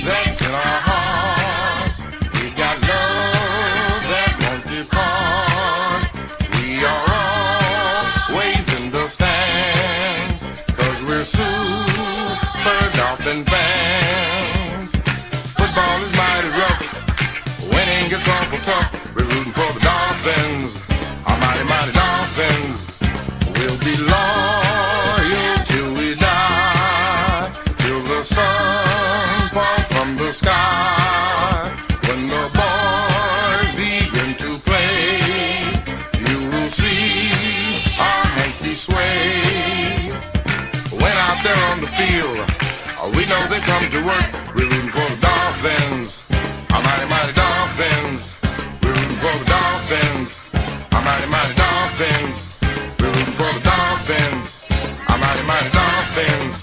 that's in our hearts. We got love that won't depart. We are always in the stands, 'cause we're super Dolphin fans. Football is mighty rough, winning gets awful tough. We're rooting for the Dolphins, our mighty, mighty Dolphins. We'll be loyal till we die, till the sun falls from the sky. When the boys begin to play, you will see our hanky sway. When out there on the field, we know they come to work. We're rooting for the Dolphins, our mighty, mighty Dolphins. We're rooting for the Dolphins, our mighty, mighty Dolphins. We're rooting for the Dolphins, our mighty, mighty Dolphins.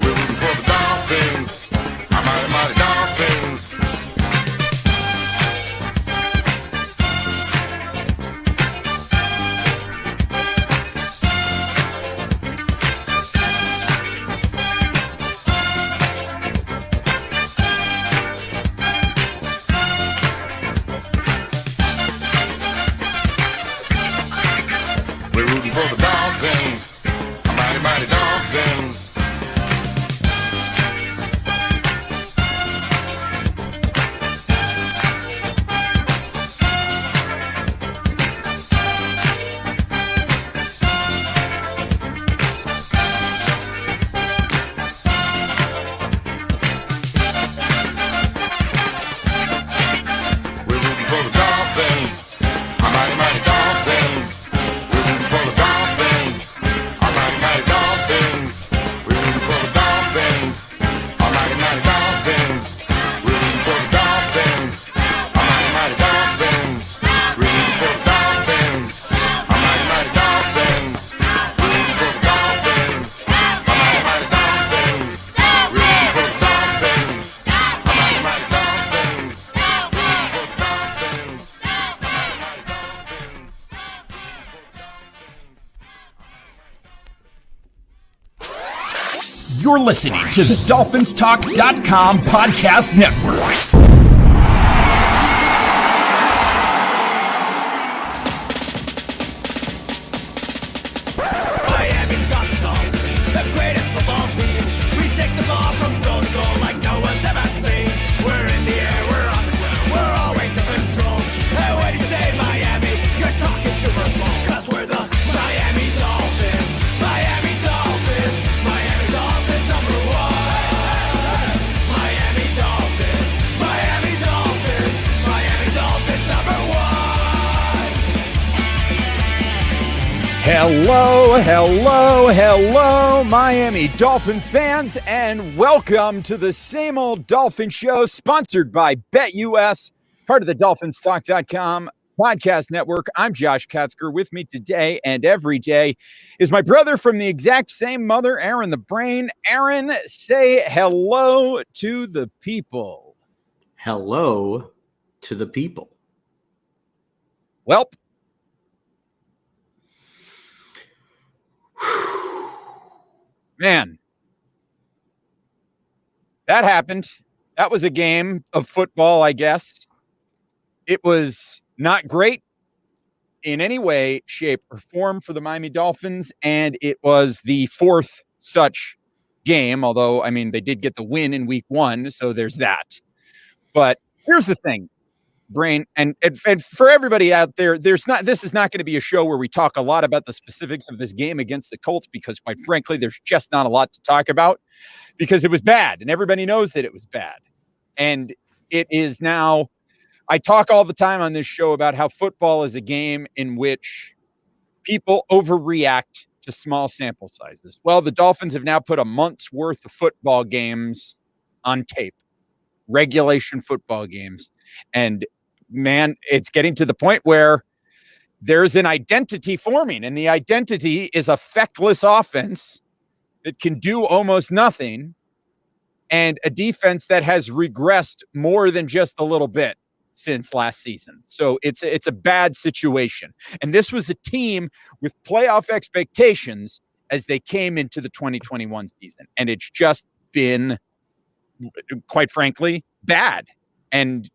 We're rooting for the Dolphins, our mighty, mighty Dolphins. We're rooting for the Dolphins, our mighty, mighty Dolphins. We're rooting for the Dolphins, our mighty, mighty Dolphins. We're rooting for the Dolphins, our mighty, mighty Dolphins. We're rooting for the Dolphins, our mighty, mighty Dolphins. We're rooting for the Dolphins, our mighty, mighty Dolphins. We're rooting for the Dolphins, our mighty, mighty Dolphins. We're rooting for the Dolphins, our mighty, mighty Dolphins. We're rooting for the Dolphins, our mighty, mighty Dolphins. We're rooting for the Dolphins, our mighty, mighty Dolphins. You're listening to the DolphinsTalk.com podcast network. Miami's got the Dolphins, the greatest football team. We take the ball from goal to goal like no one's ever seen. We're in the air, we're on the ground, we're always in control. Hey, what do you say, Miami? You're talking Super Bowl, 'cause we're the Miami Dolphins. Miami Dolphins, Miami Dolphins number one. Miami Dolphins, Miami Dolphins, Miami Dolphins number one. Hello, Miami Dolphin fans, and welcome to the Same Old Dolphin Show, sponsored by BetUS, part of the DolphinsTalk.com podcast network. I'm Josh Katzker. With me today and every day is my brother from the exact same mother, Aaron the Brain. Aaron, say hello to the people. Hello to the people. Welp. Man, that happened. That was a game of football, I guess. It was not great in any way, shape, or form for the Miami Dolphins, and it was the fourth such game, although, I mean, they did get the win in week one, so there's that. But here's the thing, Brain, and for everybody out there, this is not going to be a show where we talk a lot about the specifics of this game against the Colts, because quite frankly, there's just not a lot to talk about, because it was bad, and everybody knows that it was bad. And it is now, I talk all the time on this show about how football is a game in which people overreact to small sample sizes. Well, the Dolphins have now put a month's worth of football games on tape, regulation football games. And man, it's getting to the point where there's an identity forming, and the identity is a feckless offense that can do almost nothing, and a defense that has regressed more than just a little bit since last season. So it's a bad situation. And this was a team with playoff expectations as they came into the 2021 season. And it's just been quite frankly, bad. And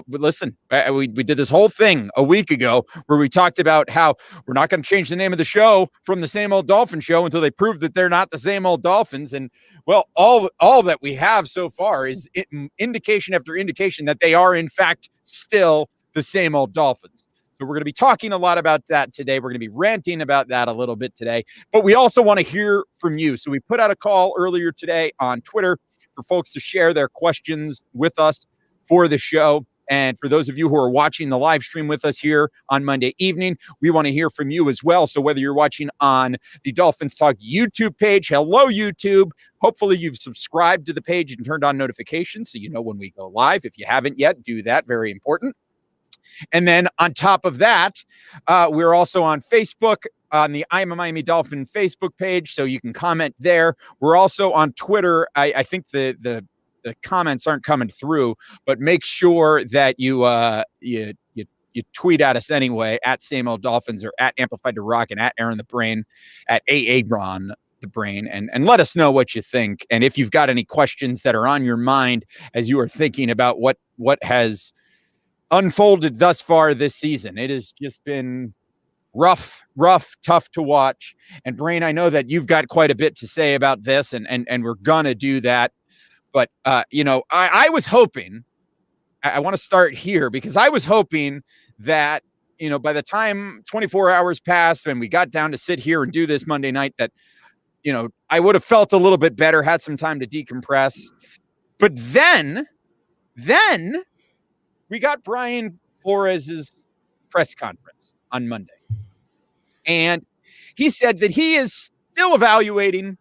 but listen, we did this whole thing a week ago where we talked about how we're not going to change the name of the show from the Same Old Dolphin Show until they prove that they're not the same old Dolphins. And well, all that we have so far is indication after indication that they are in fact still the same old Dolphins. So we're going to be talking a lot about that today. We're going to be ranting about that a little bit today, but we also want to hear from you. So we put out a call earlier today on Twitter for folks to share their questions with us for the show. And for those of you who are watching the live stream with us here on Monday evening, we want to hear from you as well. So whether you're watching on the Dolphins Talk YouTube page, hello, YouTube. Hopefully you've subscribed to the page and turned on notifications so you know when we go live. If you haven't yet, do that. Very important. And then on top of that, we're also on Facebook, on the I'm a Miami Dolphin Facebook page, so you can comment there. We're also on Twitter. I think the comments aren't coming through, but make sure that you tweet at us anyway, at Same Old Dolphins or at Amplified to Rock and at Aaron the Brain, at Aaron the Brain, and let us know what you think. And if you've got any questions that are on your mind as you are thinking about what has unfolded thus far this season. It has just been rough, tough to watch. And Brain, I know that you've got quite a bit to say about this, and we're gonna do that. But, I was hoping, I want to start here because I was hoping that, by the time 24 hours passed and we got down to sit here and do this Monday night, that, I would have felt a little bit better, had some time to decompress. But then we got Brian Flores's press conference on Monday. And he said that he is still evaluating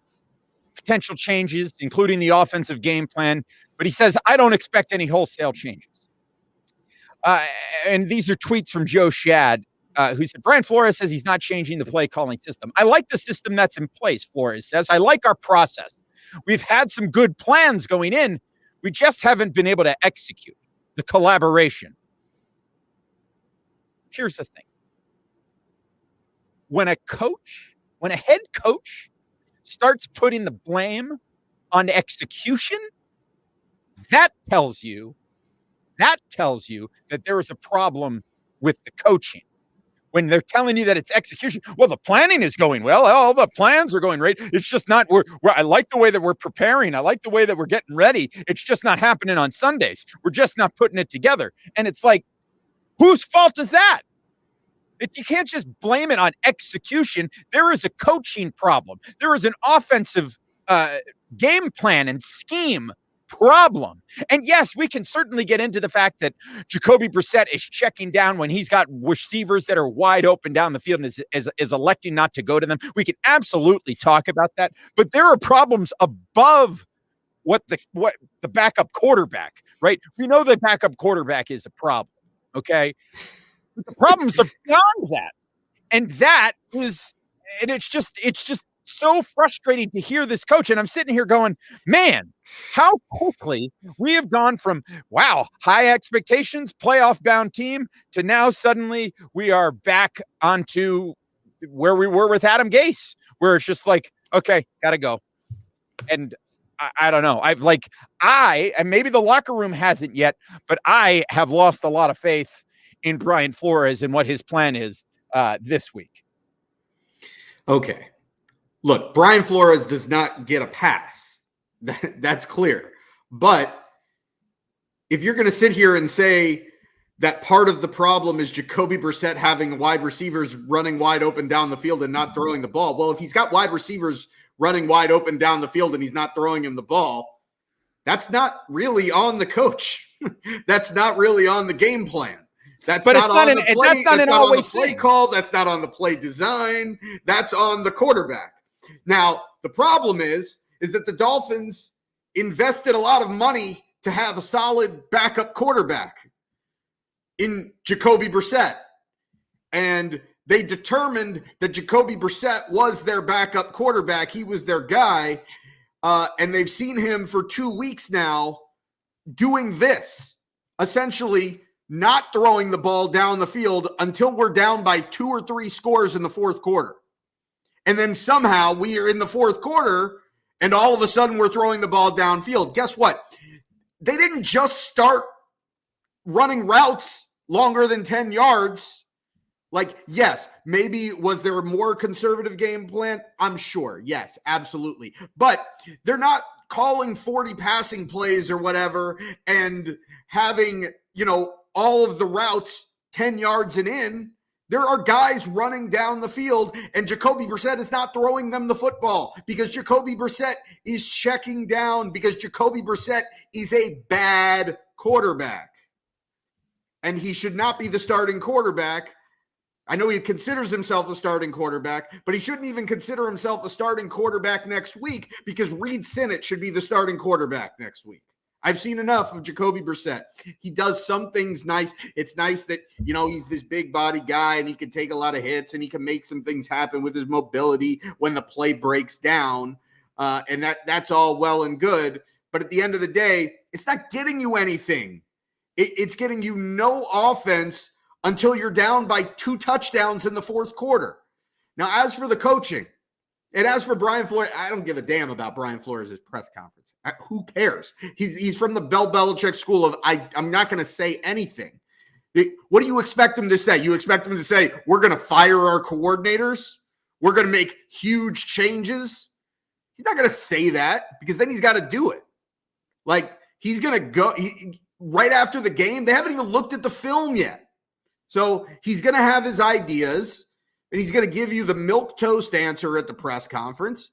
potential changes, including the offensive game plan. But he says, I don't expect any wholesale changes. And these are tweets from Joe Shad, who said, Brian Flores says he's not changing the play calling system. I like the system that's in place, Flores says. I like our process. We've had some good plans going in. We just haven't been able to execute the collaboration. Here's the thing. When a head coach starts putting the blame on execution, that tells you that there is a problem with the coaching. When they're telling you that it's execution, well, the planning is going well. All the plans are going right. It's just not, I like the way that we're preparing. I like the way that we're getting ready. It's just not happening on Sundays. We're just not putting it together. And it's like, whose fault is that? You can't just blame it on execution. There is a coaching problem. There is an offensive game plan and scheme problem. And yes, we can certainly get into the fact that Jacoby Brissett is checking down when he's got receivers that are wide open down the field and is electing not to go to them. We can absolutely talk about that. But there are problems above what the backup quarterback, right? We know the backup quarterback is a problem, okay? But the problems are beyond that. And it's just so frustrating to hear this coach. And I'm sitting here going, man, how quickly we have gone from, wow, high expectations, playoff bound team, to now suddenly we are back onto where we were with Adam Gase, where it's just like, okay, gotta go. And I don't know. And maybe the locker room hasn't yet, but I have lost a lot of faith in Brian Flores and what his plan is this week. Okay. Look, Brian Flores does not get a pass. That's clear. But if you're going to sit here and say that part of the problem is Jacoby Brissett having wide receivers running wide open down the field and not throwing the ball, well, if he's got wide receivers running wide open down the field and he's not throwing him the ball, that's not really on the coach. That's not really on the game plan. That's not on the play call. That's not on the play design. That's on the quarterback. Now, the problem is that the Dolphins invested a lot of money to have a solid backup quarterback in Jacoby Brissett. And they determined that Jacoby Brissett was their backup quarterback. He was their guy. And they've seen him for 2 weeks now doing this, essentially not throwing the ball down the field until we're down by 2 or 3 scores in the fourth quarter. And then somehow we are in the fourth quarter and all of a sudden we're throwing the ball downfield. Guess what? they didn't just start running routes longer than 10 yards. Like, yes, maybe was there a more conservative game plan? I'm sure. Yes, absolutely. But they're not calling 40 passing plays or whatever and having, all of the routes 10 yards and in. There are guys running down the field, and Jacoby Brissett is not throwing them the football because Jacoby Brissett is checking down, because Jacoby Brissett is a bad quarterback. And he should not be the starting quarterback. I know he considers himself a starting quarterback, but he shouldn't even consider himself a starting quarterback next week, because Reed Sinnett should be the starting quarterback next week. I've seen enough of Jacoby Brissett. He does some things nice. It's nice that, he's this big body guy and he can take a lot of hits and he can make some things happen with his mobility when the play breaks down. And that's all well and good. But at the end of the day, it's not getting you anything. It's getting you no offense until you're down by 2 touchdowns in the fourth quarter. Now, as for the coaching, and as for Brian Flores, I don't give a damn about Brian Flores' press conference. Who cares? He's from the Bill Belichick school of, I'm not going to say anything. What do you expect him to say? You expect him to say, we're going to fire our coordinators? We're going to make huge changes? He's not going to say that, because then he's got to do it. Like, he's going to go right after the game. They haven't even looked at the film yet. So he's going to have his ideas, and he's going to give you the milquetoast answer at the press conference,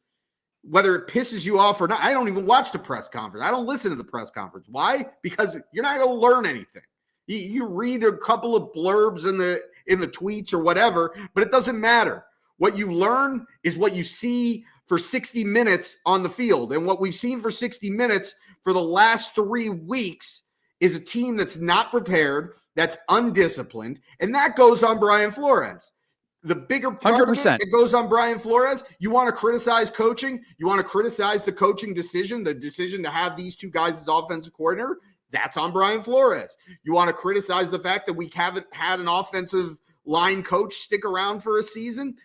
whether it pisses you off or not. I don't even watch the press conference. I don't listen to the press conference. Why? Because you're not going to learn anything. You read a couple of blurbs in the tweets or whatever, but it doesn't matter. What you learn is what you see for 60 minutes on the field. And what we've seen for 60 minutes for the last 3 weeks is a team that's not prepared, that's undisciplined, and that goes on Brian Flores. The bigger part 100%. of it goes on Brian Flores. You want to criticize coaching? You want to criticize the coaching decision, the decision to have these 2 guys as offensive coordinator? That's on Brian Flores. You want to criticize the fact that we haven't had an offensive line coach stick around for a season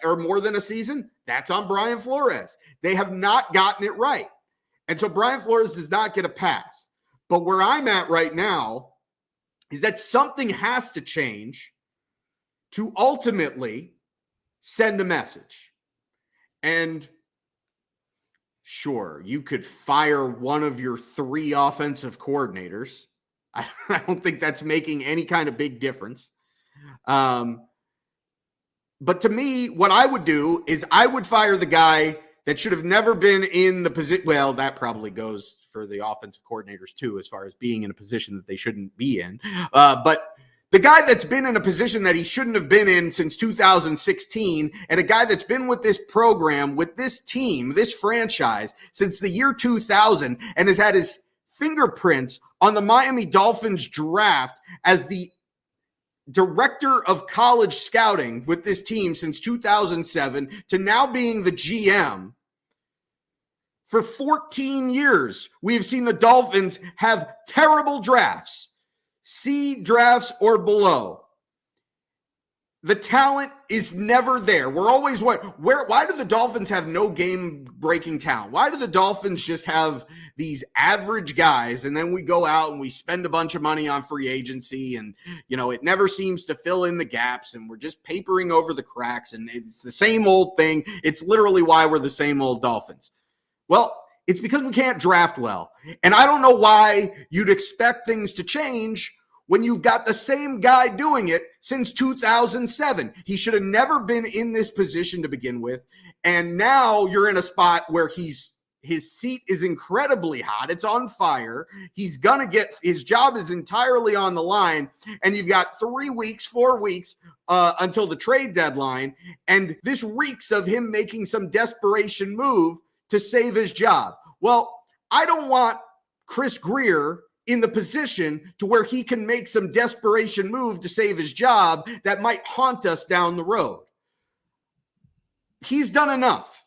or more than a season? That's on Brian Flores. They have not gotten it right. And so Brian Flores does not get a pass. But where I'm at right now is that something has to change to ultimately send a message. And sure, you could fire one of your 3 offensive coordinators. I don't think that's making any kind of big difference. But to me, what I would do is I would fire the guy that should have never been in the position. Well, that probably goes for the offensive coordinators too, as far as being in a position that they shouldn't be in. But the guy that's been in a position that he shouldn't have been in since 2016, and a guy that's been with this program, with this team, this franchise, since the year 2000, and has had his fingerprints on the Miami Dolphins draft as the director of college scouting with this team since 2007, to now being the GM. For 14 years, we have seen the Dolphins have terrible drafts. C drafts or below. The talent is never there. We're always why do the Dolphins have no game-breaking talent? Why do the Dolphins just have these average guys, and then we go out and we spend a bunch of money on free agency, and it never seems to fill in the gaps, and we're just papering over the cracks, and it's the same old thing. It's literally why we're the same old Dolphins. Well, it's because we can't draft well. And I don't know why you'd expect things to change when you've got the same guy doing it since 2007. He should have never been in this position to begin with. And now you're in a spot where his seat is incredibly hot. It's on fire. He's going to get, his job is entirely on the line. And you've got 4 weeks until the trade deadline. And this reeks of him making some desperation move to save his job. Well, I don't want Chris Grier in the position to where he can make some desperation move to save his job that might haunt us down the road. He's done enough.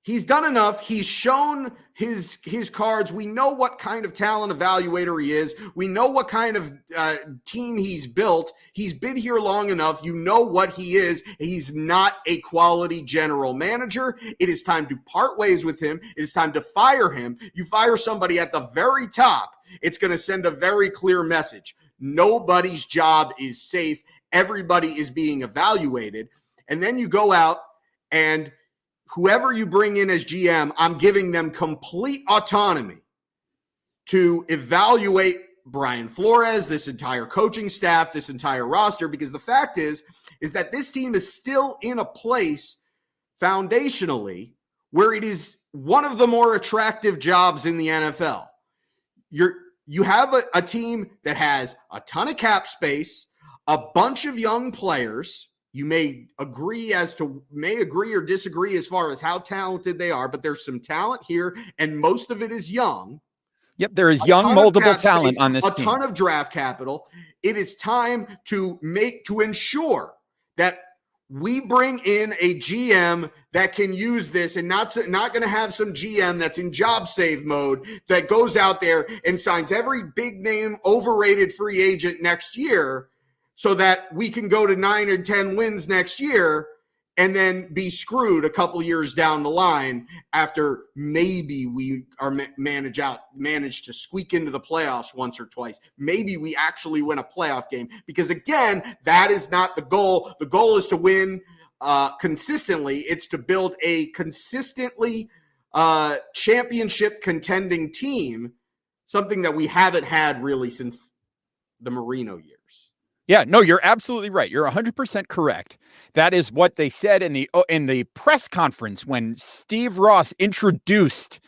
He's done enough. He's shown his cards. We know what kind of talent evaluator he is. We know what kind of team he's built. He's been here long enough. You know what he is. He's not a quality general manager. It is time to part ways with him. It is time to fire him. You fire somebody at the very top, it's going to send a very clear message. Nobody's job is safe. Everybody is being evaluated. And then you go out and whoever you bring in as GM, I'm giving them complete autonomy to evaluate Brian Flores, this entire coaching staff, this entire roster, because the fact is that this team is still in a place foundationally where it is one of the more attractive jobs in the NFL. You have a team that has a ton of cap space, a bunch of young players. You may agree or disagree as far as how talented they are, but there's some talent here, and most of it is young. Yep, there is young, moldable talent on this team. A ton of draft capital. It is time to ensure that we bring in a GM that can use this and not going to have some GM that's in job save mode that goes out there and signs every big name, overrated free agent next year, so that we can go to 9 or 10 wins next year and then be screwed a couple years down the line after maybe we are manage to squeak into the playoffs once or twice. Maybe we actually win a playoff game, because again, that is not the goal. The goal is to win consistently. It's to build a consistently championship contending team, something that we haven't had really since the Marino years. Yeah, no, you're absolutely right. You're 100% correct. That is what they said in the press conference when Steve Ross introduced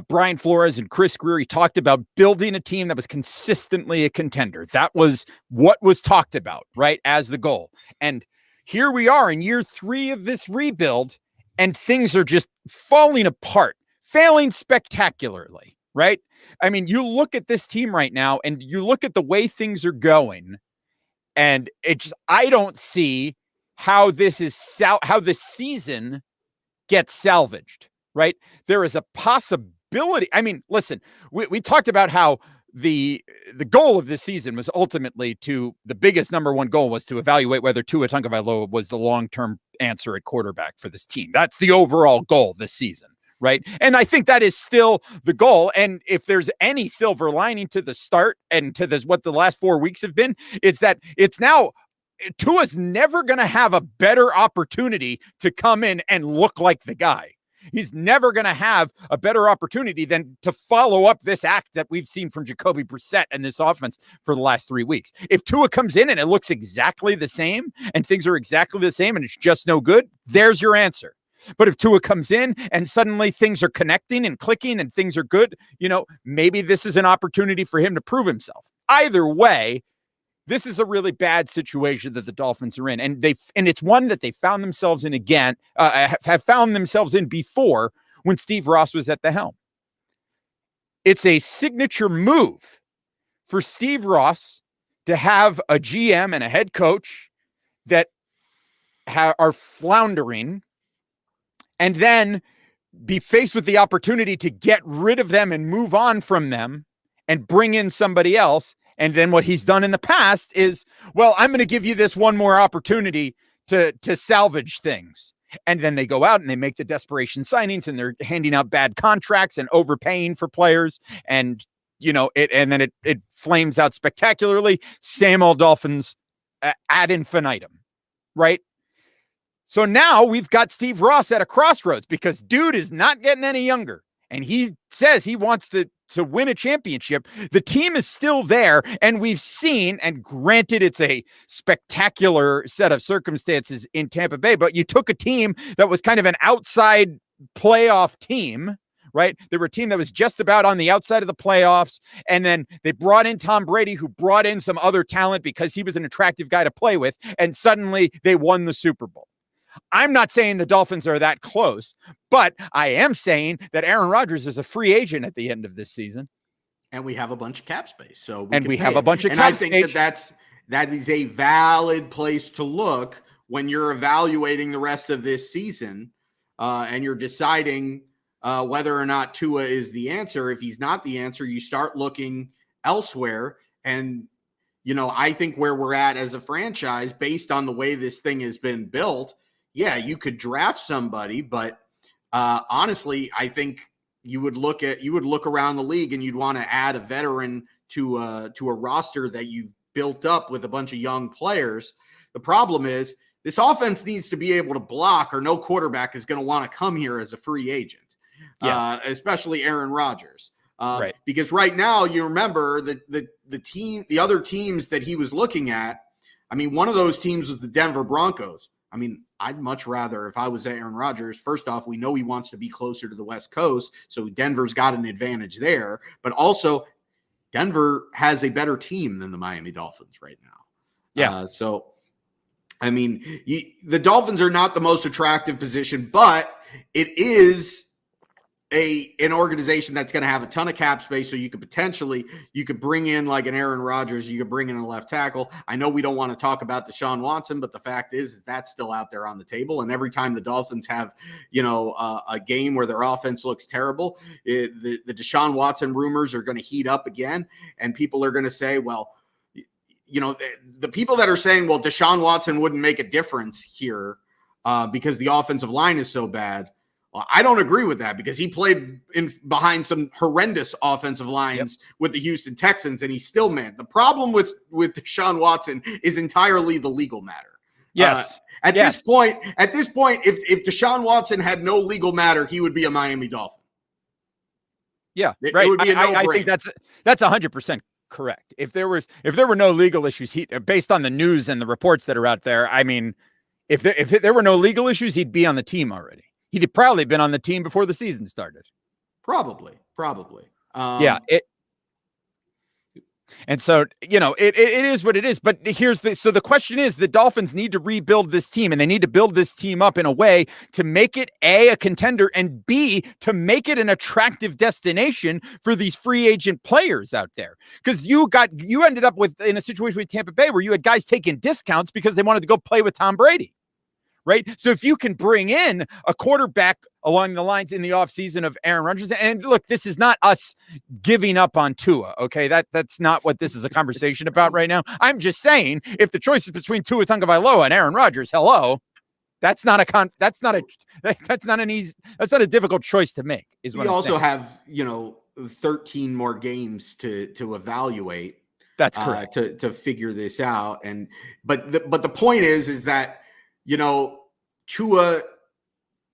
Brian Flores and Chris Greer. He talked about building a team that was consistently a contender. That was what was talked about, right, as the goal. And here we are in year 3 of this rebuild, and things are just falling apart, failing spectacularly, right? I mean, you look at this team right now, and you look at the way things are going, and I don't see how this season gets salvaged, right? There is a possibility. I mean, listen, we talked about how the goal of this season was ultimately the biggest number one goal was to evaluate whether Tua Tagovailoa was the long-term answer at quarterback for this team. That's the overall goal this season. Right. And I think that is still the goal. And if there's any silver lining to the start and to this, what the last 4 weeks have been, it's that it's now Tua's never going to have a better opportunity to come in and look like the guy. He's never going to have a better opportunity than to follow up this act that we've seen from Jacoby Brissett and this offense for the last 3 weeks. If Tua comes in and it looks exactly the same and things are exactly the same and it's just no good, there's your answer. But if Tua comes in and suddenly things are connecting and clicking and things are good, maybe this is an opportunity for him to prove himself. Either way, this is a really bad situation that the Dolphins are in. And it's one that they found themselves in again, have found themselves in before when Steve Ross was at the helm. It's a signature move for Steve Ross to have a GM and a head coach that are floundering, and then be faced with the opportunity to get rid of them and move on from them and bring in somebody else. And then what he's done in the past is, well, I'm going to give you this one more opportunity to salvage things. And then they go out and they make the desperation signings and they're handing out bad contracts and overpaying for players. And, then it flames out spectacularly. Same old Dolphins ad infinitum, right? So now we've got Steve Ross at a crossroads because dude is not getting any younger. And he says he wants to win a championship. The team is still there. And we've seen, and granted, it's a spectacular set of circumstances in Tampa Bay, but you took a team that was kind of an outside playoff team, right? They were a team that was just about on the outside of the playoffs. And then they brought in Tom Brady, who brought in some other talent because he was an attractive guy to play with. And suddenly they won the Super Bowl. I'm not saying the Dolphins are that close, but I am saying that Aaron Rodgers is a free agent at the end of this season. And we have a bunch of cap space. So we have a bunch of cap space. And I think that is a valid place to look when you're evaluating the rest of this season. and you're deciding whether or not Tua is the answer. If he's not the answer, you start looking elsewhere. And, I think where we're at as a franchise, based on the way this thing has been built, yeah, you could draft somebody, but honestly, I think you would look around the league and you'd want to add a veteran to a roster that you've built up with a bunch of young players. The problem is this offense needs to be able to block, or no quarterback is going to want to come here as a free agent, especially Aaron Rodgers. Right. Because right now, you remember the other teams that he was looking at. I mean, one of those teams was the Denver Broncos. I mean, I'd much rather, if I was Aaron Rodgers, first off, we know he wants to be closer to the West Coast, so Denver's got an advantage there. But also, Denver has a better team than the Miami Dolphins right now. Yeah. So, I mean, the Dolphins are not the most attractive position, but it is an organization that's going to have a ton of cap space, so you could bring in like an Aaron Rodgers, you could bring in a left tackle. I know we don't want to talk about Deshaun Watson, but the fact is that's still out there on the table. And every time the Dolphins have, a game where their offense looks terrible, the Deshaun Watson rumors are going to heat up again, and people are going to say, well, the people that are saying, well, Deshaun Watson wouldn't make a difference here because the offensive line is so bad. Well, I don't agree with that, because he played behind some horrendous offensive lines with the Houston Texans, and he still manned. The problem with Deshaun Watson is entirely the legal matter. Yes. At this point, if Deshaun Watson had no legal matter, he would be a Miami Dolphin. Yeah, It right. would be a I no-brainer. think that's 100% correct. If there were no legal issues, based on the news and the reports that are out there, I mean, if there were no legal issues, he'd be on the team already. He'd have probably been on the team before the season started. Probably. And so, it is what it is. But so the question is, the Dolphins need to rebuild this team, and they need to build this team up in a way to make it a contender, and B, to make it an attractive destination for these free agent players out there. Because you ended up in a situation with Tampa Bay where you had guys taking discounts because they wanted to go play with Tom Brady. Right. So if you can bring in a quarterback along the lines in the offseason of Aaron Rodgers, and look, this is not us giving up on Tua. OK, that's not what this is a conversation about right now. I'm just saying, if the choice is between Tua Tagovailoa and Aaron Rodgers, that's not a difficult choice to make. Is what we I'm also saying. have 13 more games to evaluate. That's correct. To figure this out. But the point is that, Tua,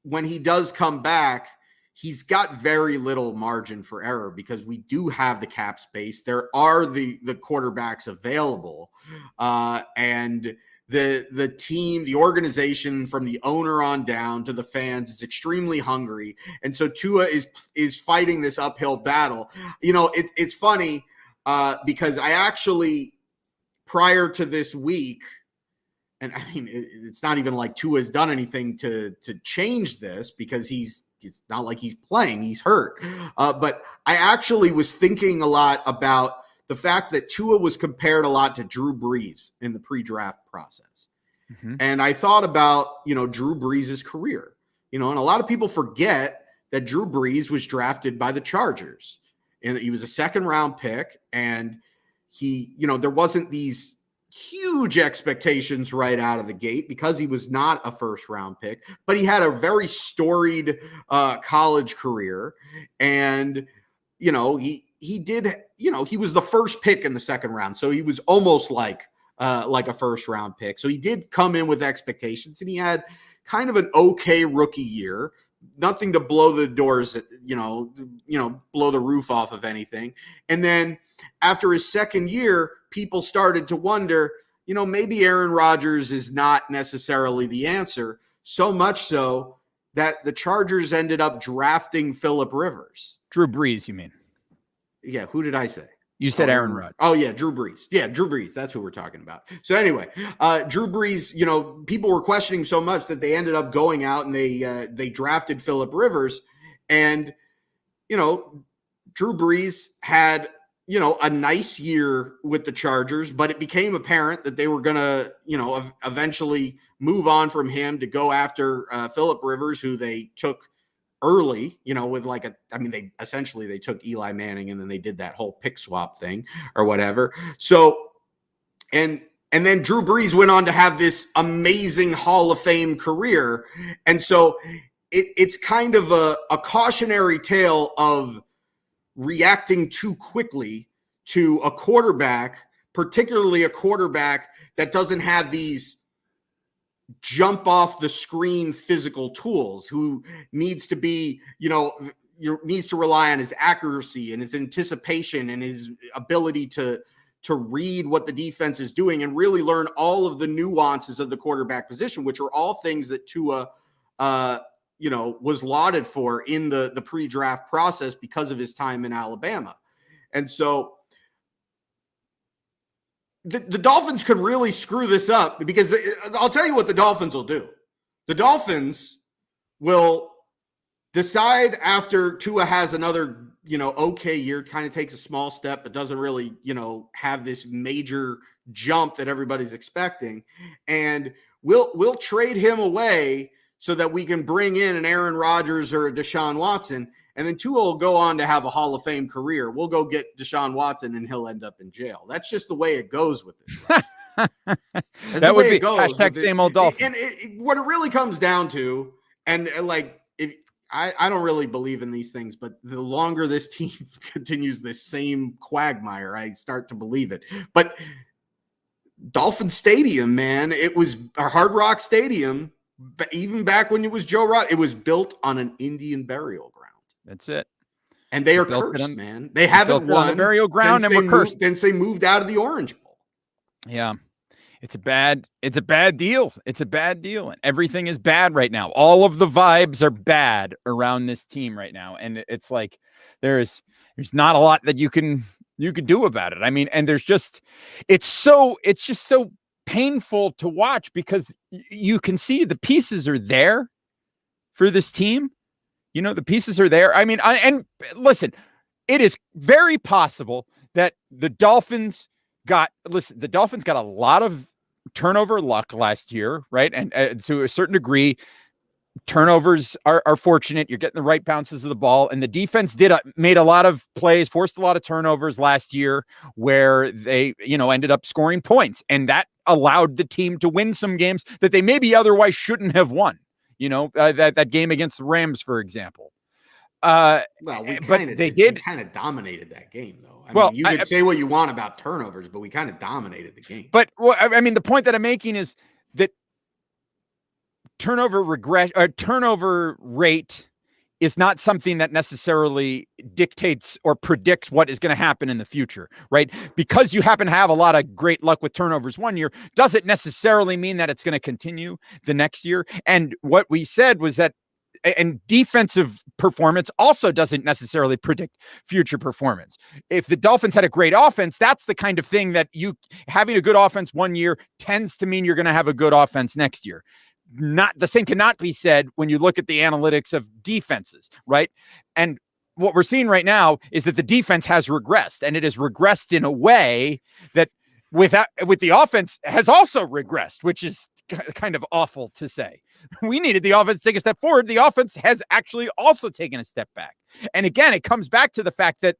when he does come back, he's got very little margin for error, because we do have the cap space. There are the quarterbacks available, and the team, the organization, from the owner on down to the fans, is extremely hungry. And so Tua is fighting this uphill battle. It's funny because I actually, prior to this week, and I mean, it's not even like Tua's done anything to change this, because it's not like he's playing, he's hurt. But I actually was thinking a lot about the fact that Tua was compared a lot to Drew Brees in the pre-draft process. Mm-hmm. And I thought about, Drew Brees' career, and a lot of people forget that Drew Brees was drafted by the Chargers, and he was a second-round pick, and he, there wasn't these huge expectations right out of the gate because he was not a first round pick, but he had a very storied college career. And, he did, he was the first pick in the second round. So he was almost like a first round pick. So he did come in with expectations, and he had kind of an okay rookie year, nothing to blow the doors, blow the roof off of anything. And then after his second year, people started to wonder, maybe Aaron Rodgers is not necessarily the answer, so much so that the Chargers ended up drafting Phillip Rivers. Drew Brees, you mean? Yeah, who did I say? You said Aaron Rodgers. Oh, yeah, Drew Brees. Yeah, Drew Brees. That's who we're talking about. So anyway, Drew Brees, people were questioning so much that they ended up going out and they drafted Phillip Rivers. And, Drew Brees had a nice year with the Chargers, but it became apparent that they were going to, eventually move on from him to go after Phillip Rivers, who they took early, with they took Eli Manning and then they did that whole pick swap thing or whatever. So, and then Drew Brees went on to have this amazing Hall of Fame career. And so it's kind of a cautionary tale of reacting too quickly to a quarterback, particularly a quarterback that doesn't have these jump off the screen physical tools, who needs to be, needs to rely on his accuracy and his anticipation and his ability to read what the defense is doing and really learn all of the nuances of the quarterback position, which are all things that Tua, was lauded for in the pre-draft process because of his time in Alabama. And so the Dolphins could really screw this up, because I'll tell you what the Dolphins will do. The Dolphins will decide after Tua has another, okay year, kind of takes a small step, but doesn't really, have this major jump that everybody's expecting. And we'll trade him away so that we can bring in an Aaron Rodgers or a Deshaun Watson. And then Tua will go on to have a Hall of Fame career. We'll go get Deshaun Watson and he'll end up in jail. That's just the way it goes with this. That would be hashtag same old Dolphin. And what it really comes down to, and I don't really believe in these things, but the longer this team continues this same quagmire, I start to believe it. But Dolphin Stadium, man, it was a Hard Rock Stadium. But even back when it was Joe Rod, it was built on an Indian burial ground. That's it. And they are cursed, man. They haven't won the burial ground, and we're cursed since they moved out of the Orange Bowl. Yeah. It's a bad deal. It's a bad deal. And everything is bad right now. All of the vibes are bad around this team right now. And it's like there's not a lot that you can do about it. I mean, and it's just so painful to watch, because you can see the pieces are there for this team. The pieces are there. I mean, and listen, it is very possible that the Dolphins got a lot of turnover luck last year, right? And to a certain degree, turnovers are fortunate. You're getting the right bounces of the ball, and the defense made a lot of plays, forced a lot of turnovers last year where they, ended up scoring points, and that allowed the team to win some games that they maybe otherwise shouldn't have won. That game against the Rams, for example. Well, we kind of dominated that game, though. I mean, you could say what you want about turnovers, but we kind of dominated the game. But the point that I'm making is that turnover rate is not something that necessarily dictates or predicts what is going to happen in the future, right? Because you happen to have a lot of great luck with turnovers one year doesn't necessarily mean that it's going to continue the next year. And what we said was that, and defensive performance also doesn't necessarily predict future performance. If the Dolphins had a great offense, that's the kind of thing that having a good offense one year tends to mean you're going to have a good offense next year. The same cannot be said when you look at the analytics of defenses, right? And what we're seeing right now is that the defense has regressed, and it has regressed in a way that with the offense has also regressed, which is kind of awful to say. We needed the offense to take a step forward. The offense has actually also taken a step back. And again, it comes back to the fact that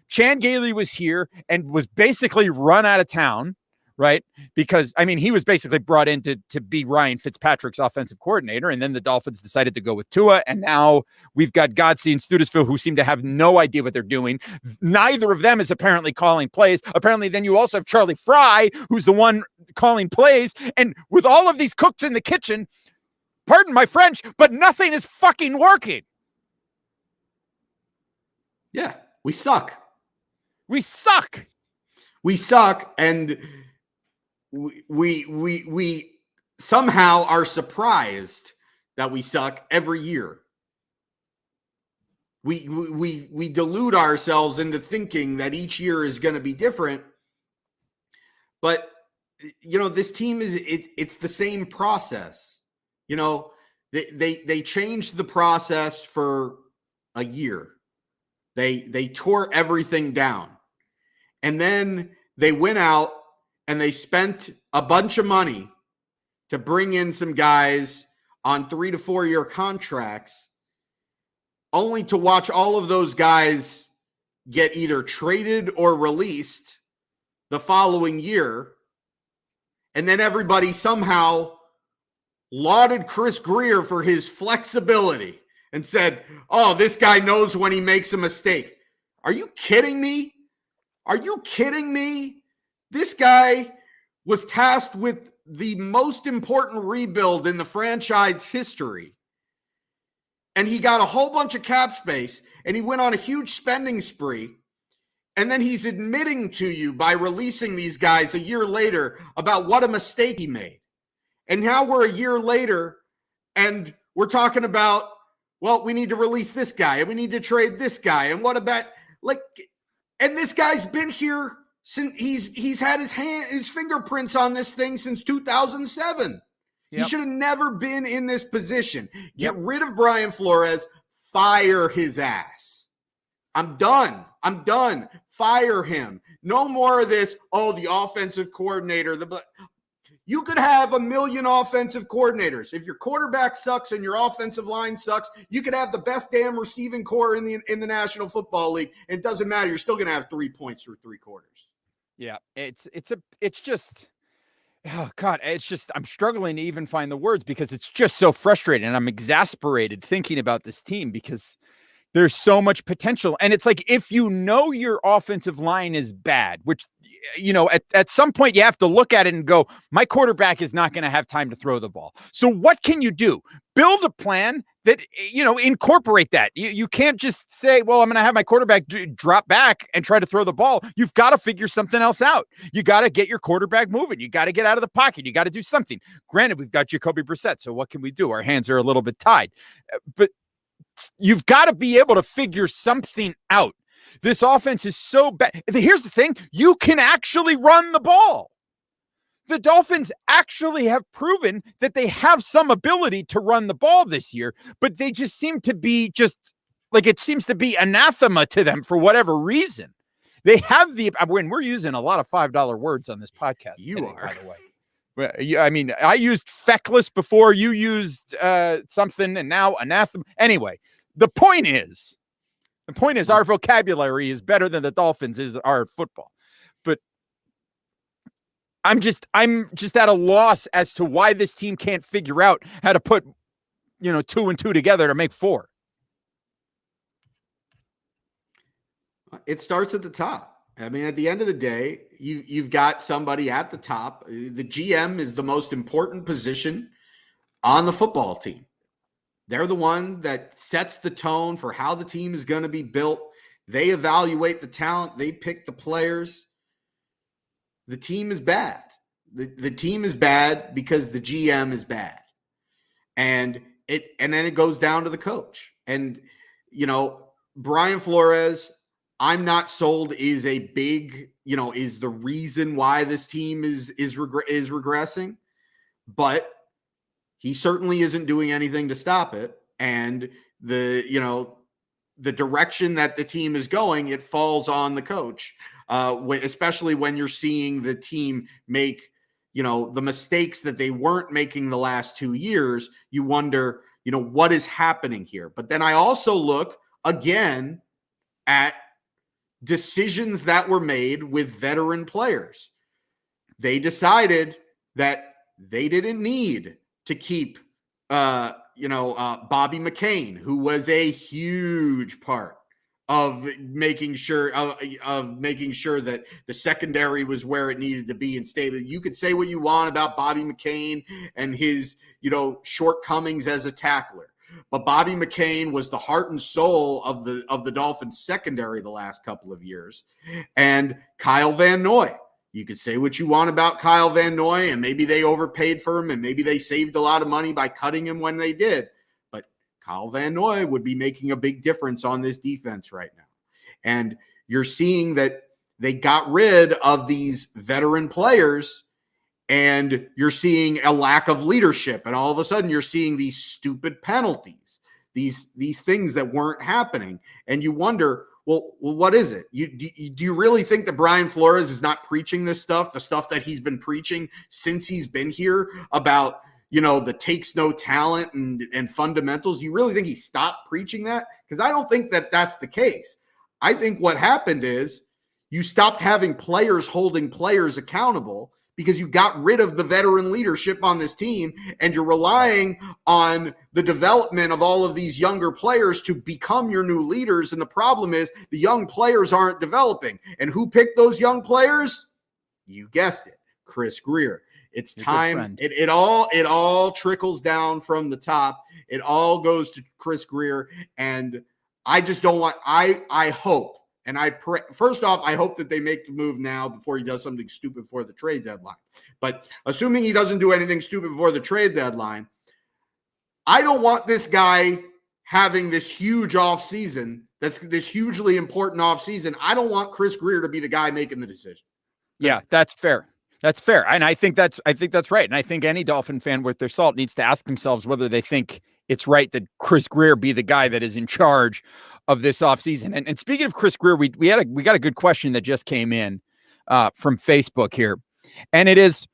Chan Gailey was here and was basically run out of town, right? Because, he was basically brought in to be Ryan Fitzpatrick's offensive coordinator, and then the Dolphins decided to go with Tua, and now we've got Godsey and Studesville, who seem to have no idea what they're doing. Neither of them is apparently calling plays. Apparently, then you also have Charlie Fry, who's the one calling plays, and with all of these cooks in the kitchen, pardon my French, but nothing is fucking working. Yeah, we suck. We suck. We suck, and we somehow are surprised that we suck every year. We delude ourselves into thinking that each year is going to be different, but this team it's the same process. They changed the process for a year. They tore everything down. And then they went out and they spent a bunch of money to bring in some guys on 3 to 4 year contracts, only to watch all of those guys get either traded or released the following year. And then everybody somehow lauded Chris Greer for his flexibility and said, oh, this guy knows when he makes a mistake. Are you kidding me? Are you kidding me? This guy was tasked with the most important rebuild in the franchise history. And he got a whole bunch of cap space, and he went on a huge spending spree. And then he's admitting to you by releasing these guys a year later about what a mistake he made. And now we're a year later, and we're talking about, well, we need to release this guy, and we need to trade this guy. And what about, like, and this guy's been here since he's had his fingerprints on this thing since 2007. Yep. He should have never been in this position. Get rid of Brian Flores, fire his ass. I'm done. Fire him. No more of this, oh, the offensive coordinator. You could have a million offensive coordinators. If your quarterback sucks and your offensive line sucks, you could have the best damn receiving core in the National Football League. It doesn't matter. You're still going to have 3 points through 3 quarters. Yeah, it's just, oh God, it's just, I'm struggling to even find the words because it's just so frustrating. And I'm exasperated thinking about this team because there's so much potential. And it's like, if you know your offensive line is bad, which, you know, at some point you have to look at it and go, my quarterback is not going to have time to throw the ball. So what can you do? Build a plan that, you know, incorporate that. You can't just say, well, I'm going to have my quarterback drop back and try to throw the ball. You've got to figure something else out. You got to get your quarterback moving. You got to get out of the pocket. You got to do something. Granted, we've got Jacoby Brissett. So what can we do? Our hands are a little bit tied, but you've got to be able to figure something out. This offense is so bad. Here's the thing. You can actually run the ball. The Dolphins actually have proven that they have some ability to run the ball this year, but they just seem to be it seems to be anathema to them for whatever reason. They have when we're using a lot of $5 words on this podcast. You today, are, by the way. I mean, I used feckless before, you used something, and now anathema. Anyway, the point is our vocabulary is better than the Dolphins is our football. But I'm just at a loss as to why this team can't figure out how to put, 2 and 2 together to make 4. It starts at the top. I mean, at the end of the day, you've got somebody at the top. The GM is the most important position on the football team. They're the one that sets the tone for how the team is going to be built. They evaluate the talent. They pick the players. The team is bad. The team is bad because the GM is bad. And then it goes down to the coach. And, Brian Flores, I'm not sold is a big, is the reason why this team is regressing, but he certainly isn't doing anything to stop it. And the direction that the team is going, it falls on the coach, especially when you're seeing the team make, the mistakes that they weren't making the last 2 years. You wonder, what is happening here? But then I also look again at decisions that were made with veteran players. They decided that they didn't need to keep, Bobby McCain, who was a huge part of making sure that the secondary was where it needed to be and stable. You could say what you want about Bobby McCain and his, shortcomings as a tackler. But Bobby McCain was the heart and soul of the Dolphins secondary the last couple of years. And Kyle Van Noy, you could say what you want about Kyle Van Noy, and maybe they overpaid for him, and maybe they saved a lot of money by cutting him when they did. But Kyle Van Noy would be making a big difference on this defense right now. And you're seeing that they got rid of these veteran players, and you're seeing a lack of leadership. And all of a sudden you're seeing these stupid penalties, these things that weren't happening. And you wonder, Well, what is it? Do you really think that Brian Flores is not preaching this stuff, the stuff that he's been preaching since he's been here about, the takes no talent and fundamentals? Do you really think he stopped preaching that? Because I don't think that that's the case. I think what happened is you stopped having players holding players accountable because you got rid of the veteran leadership on this team, and you're relying on the development of all of these younger players to become your new leaders. And the problem is the young players aren't developing. And who picked those young players? You guessed it, Chris Greer. It's time. It all trickles down from the top. It all goes to Chris Greer. And I just don't want, I hope, and I pray, first off, I hope that they make the move now before he does something stupid before the trade deadline. But assuming he doesn't do anything stupid before the trade deadline, I don't want this guy having this huge offseason, that's this hugely important offseason. I don't want Chris Greer to be the guy making the decision. Yeah, that's fair. That's fair. And I think that's right. And I think any Dolphin fan worth their salt needs to ask themselves whether they think it's right that Chris Greer be the guy that is in charge of this offseason. And speaking of Chris Greer, we got a good question that just came in from Facebook here. And it's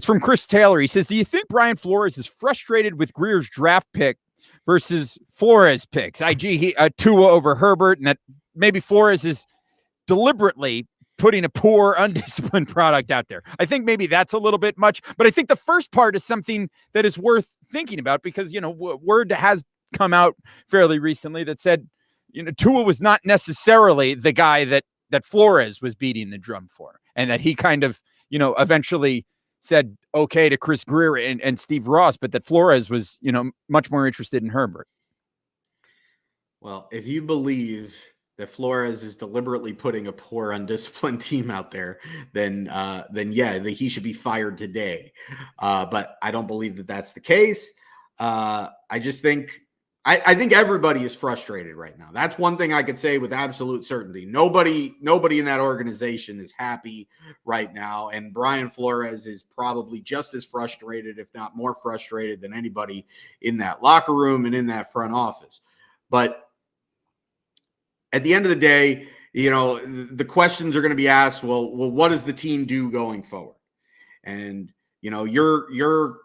from Chris Taylor. He says, do you think Brian Flores is frustrated with Greer's draft pick versus Flores picks? He Tua over Herbert, and that maybe Flores is deliberately putting a poor, undisciplined product out there. I think maybe that's a little bit much, but I think the first part is something that is worth thinking about because, word has come out fairly recently that said, Tua was not necessarily the guy that Flores was beating the drum for, and that he kind of, eventually said okay to Chris Greer and Steve Ross, but that Flores was, much more interested in Herbert. Well, if you believe that Flores is deliberately putting a poor, undisciplined team out there, then he should be fired today. But I don't believe that that's the case. I think everybody is frustrated right now. That's one thing I could say with absolute certainty. Nobody in that organization is happy right now. And Brian Flores is probably just as frustrated, if not more frustrated than anybody in that locker room and in that front office. But at the end of the day, the questions are going to be asked, well, what does the team do going forward? And, you're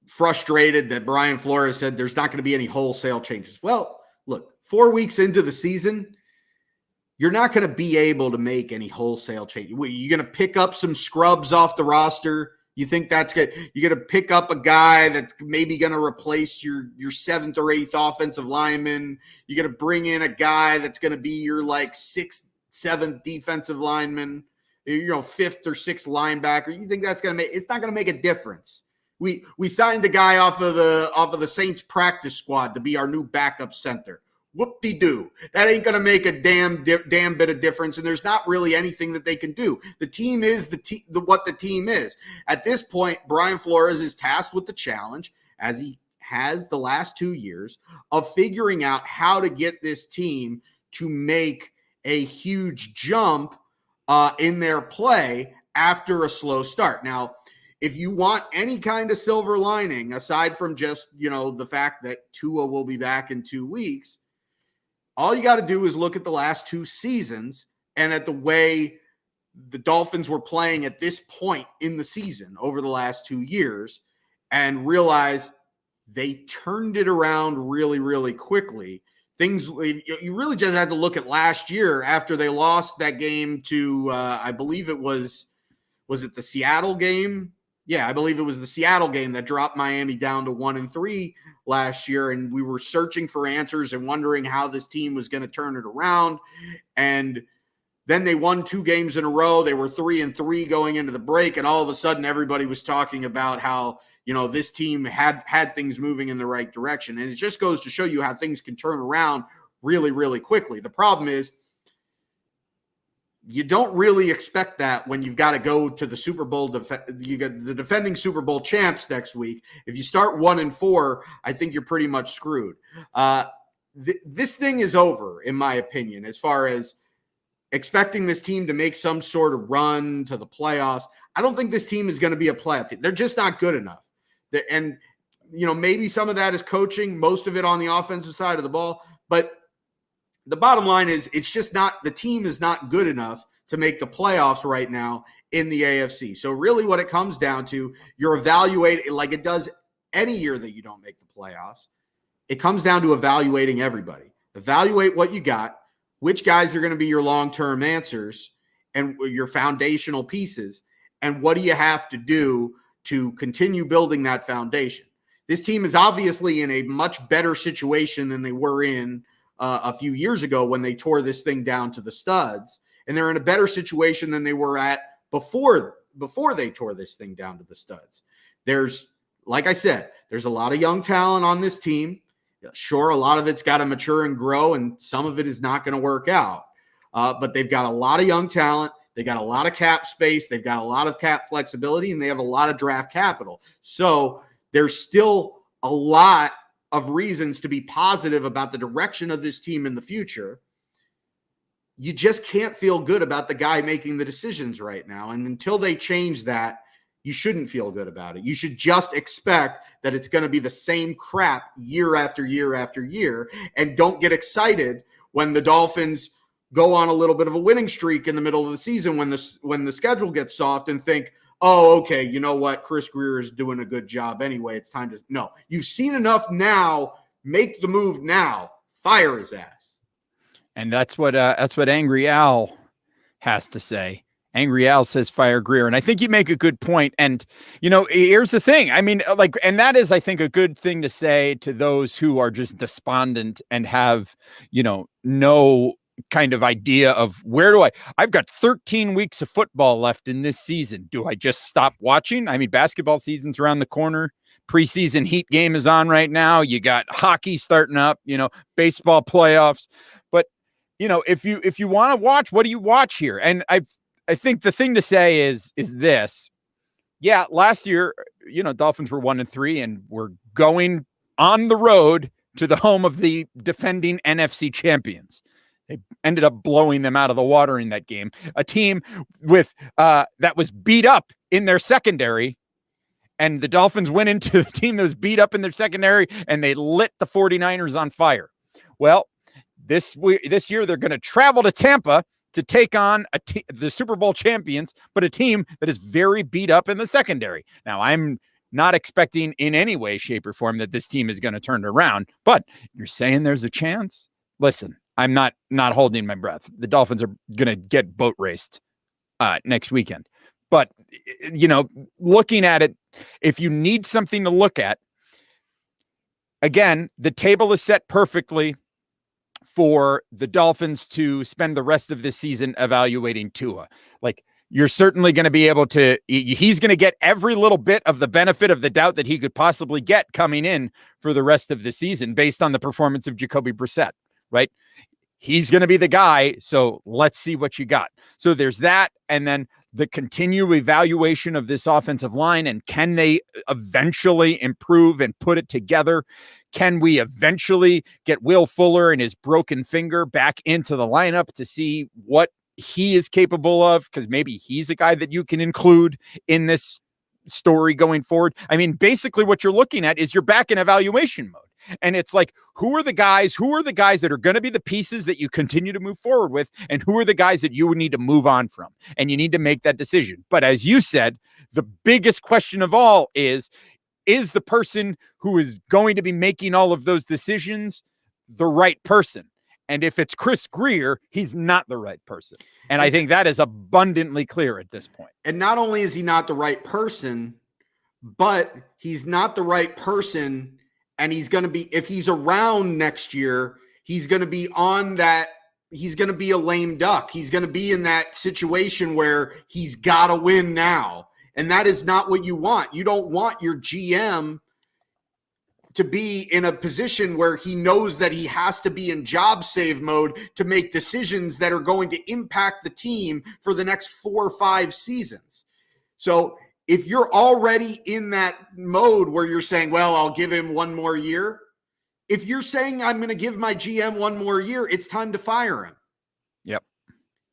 frustrated that Brian Flores said there's not going to be any wholesale changes. Well, look, 4 weeks into the season, you're not going to be able to make any wholesale changes. You're going to pick up some scrubs off the roster. You think that's good? You're going to pick up a guy that's maybe going to replace your seventh or eighth offensive lineman. You're going to bring in a guy that's going to be your sixth, seventh defensive lineman, fifth or sixth linebacker. You think that's going to it's not going to make a difference. We signed the guy off of the Saints practice squad to be our new backup center. Whoop-de-doo. That ain't going to make a damn bit of difference, and there's not really anything that they can do. The team is what the team is. At this point, Brian Flores is tasked with the challenge, as he has the last 2 years, of figuring out how to get this team to make a huge jump in their play after a slow start. Now, if you want any kind of silver lining, aside from just, the fact that Tua will be back in 2 weeks, all you got to do is look at the last 2 seasons and at the way the Dolphins were playing at this point in the season over the last 2 years and realize they turned it around really, really quickly. You really just had to look at last year after they lost that game to, I believe it was it the Seattle game? Yeah, I believe it was the Seattle game that dropped Miami down to 1-3 last year. And we were searching for answers and wondering how this team was going to turn it around. And then they won 2 games in a row. They were 3-3 going into the break. And all of a sudden, everybody was talking about how, this team had things moving in the right direction. And it just goes to show you how things can turn around really, really quickly. The problem is, you don't really expect that when you've got to go to the Super Bowl. You got the defending Super Bowl champs next week. If you start 1-4, I think you're pretty much screwed. This thing is over, in my opinion, as far as expecting this team to make some sort of run to the playoffs. I don't think this team is going to be a playoff team. They're just not good enough. And, maybe some of that is coaching, most of it on the offensive side of the ball. But the bottom line is it's just not, the team is not good enough to make the playoffs right now in the AFC. So really what it comes down to, you're evaluating, like it does any year that you don't make the playoffs. It comes down to evaluating everybody. Evaluate what you got, which guys are going to be your long-term answers and your foundational pieces, and what do you have to do to continue building that foundation. This team is obviously in a much better situation than they were in a few years ago when they tore this thing down to the studs, and they're in a better situation than they were at before they tore this thing down to the studs. There's, like I said, there's a lot of young talent on this team. Sure, a lot of it's got to mature and grow, and some of it is not going to work out. But they've got a lot of young talent. They got a lot of cap space. They've got a lot of cap flexibility, and they have a lot of draft capital. So there's still a lot of reasons to be positive about the direction of this team in the future. You just can't feel good about the guy making the decisions right now. And until they change that, you shouldn't feel good about it. You should just expect that it's going to be the same crap year after year after year. And don't get excited when the Dolphins go on a little bit of a winning streak in the middle of the season when the schedule gets soft and think, oh, okay, you know what? Chris Greer is doing a good job anyway. It's time to – no. You've seen enough now. Make the move now. Fire his ass. And that's what Angry Al has to say. Angry Al says fire Greer. And I think you make a good point. And, you know, here's the thing. I mean, like, and that is, I think, a good thing to say to those who are just despondent and have, you know, no kind of idea of I've got 13 weeks of football left in this season. Do I just stop watching? I mean, basketball season's around the corner. Preseason Heat game is on right now. You got hockey starting up, you know, baseball playoffs. But, you know, if you want to watch, what do you watch here? And I think the thing to say is this. Yeah, last year, you know, Dolphins were 1-3 and we're going on the road to the home of the defending NFC champions. They ended up blowing them out of the water in that game. A team with that was beat up in their secondary, and the Dolphins went into the team that was beat up in their secondary, and they lit the 49ers on fire. Well, this year they're going to travel to Tampa to take on the Super Bowl champions, but a team that is very beat up in the secondary. Now, I'm not expecting in any way, shape, or form that this team is going to turn it around, but you're saying there's a chance? Listen, I'm not holding my breath. The Dolphins are going to get boat raced next weekend. But, you know, looking at it, if you need something to look at, again, the table is set perfectly for the Dolphins to spend the rest of this season evaluating Tua. Like, you're certainly going to be able to, he's going to get every little bit of the benefit of the doubt that he could possibly get coming in for the rest of the season based on the performance of Jacoby Brissett, right? He's going to be the guy. So let's see what you got. So there's that. And then the continued evaluation of this offensive line, and can they eventually improve and put it together? Can we eventually get Will Fuller and his broken finger back into the lineup to see what he is capable of? Because maybe he's a guy that you can include in this story going forward. I mean, basically what you're looking at is you're back in evaluation mode. And it's like, who are the guys that are going to be the pieces that you continue to move forward with? And who are the guys that you would need to move on from? And you need to make that decision. But as you said, the biggest question of all is the person who is going to be making all of those decisions the right person? And if it's Chris Greer, he's not the right person. And I think that is abundantly clear at this point. And not only is he not the right person, but he's not the right person. And he's going to be, if he's around next year, he's going to be on that. He's going to be a lame duck. He's going to be in that situation where he's got to win now. And that is not what you want. You don't want your GM to be in a position where he knows that he has to be in job save mode to make decisions that are going to impact the team for the next 4 or 5 seasons. So if you're already in that mode where you're saying, well, I'll give him 1 more year. If you're saying I'm going to give my GM 1 more year, it's time to fire him. Yep.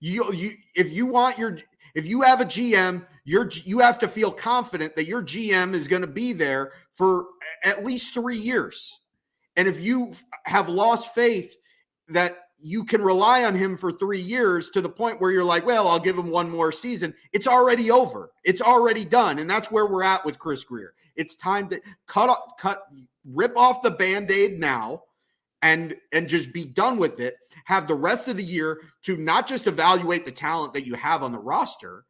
If you have a GM, you have to feel confident that your GM is going to be there for at least 3 years. And if you have lost faith that you can rely on him for 3 years to the point where you're like, well, I'll give him one more season. It's already over. It's already done. And that's where we're at with Chris Grier. It's time to rip off the Band-Aid now and just be done with it. Have the rest of the year to not just evaluate the talent that you have on the roster,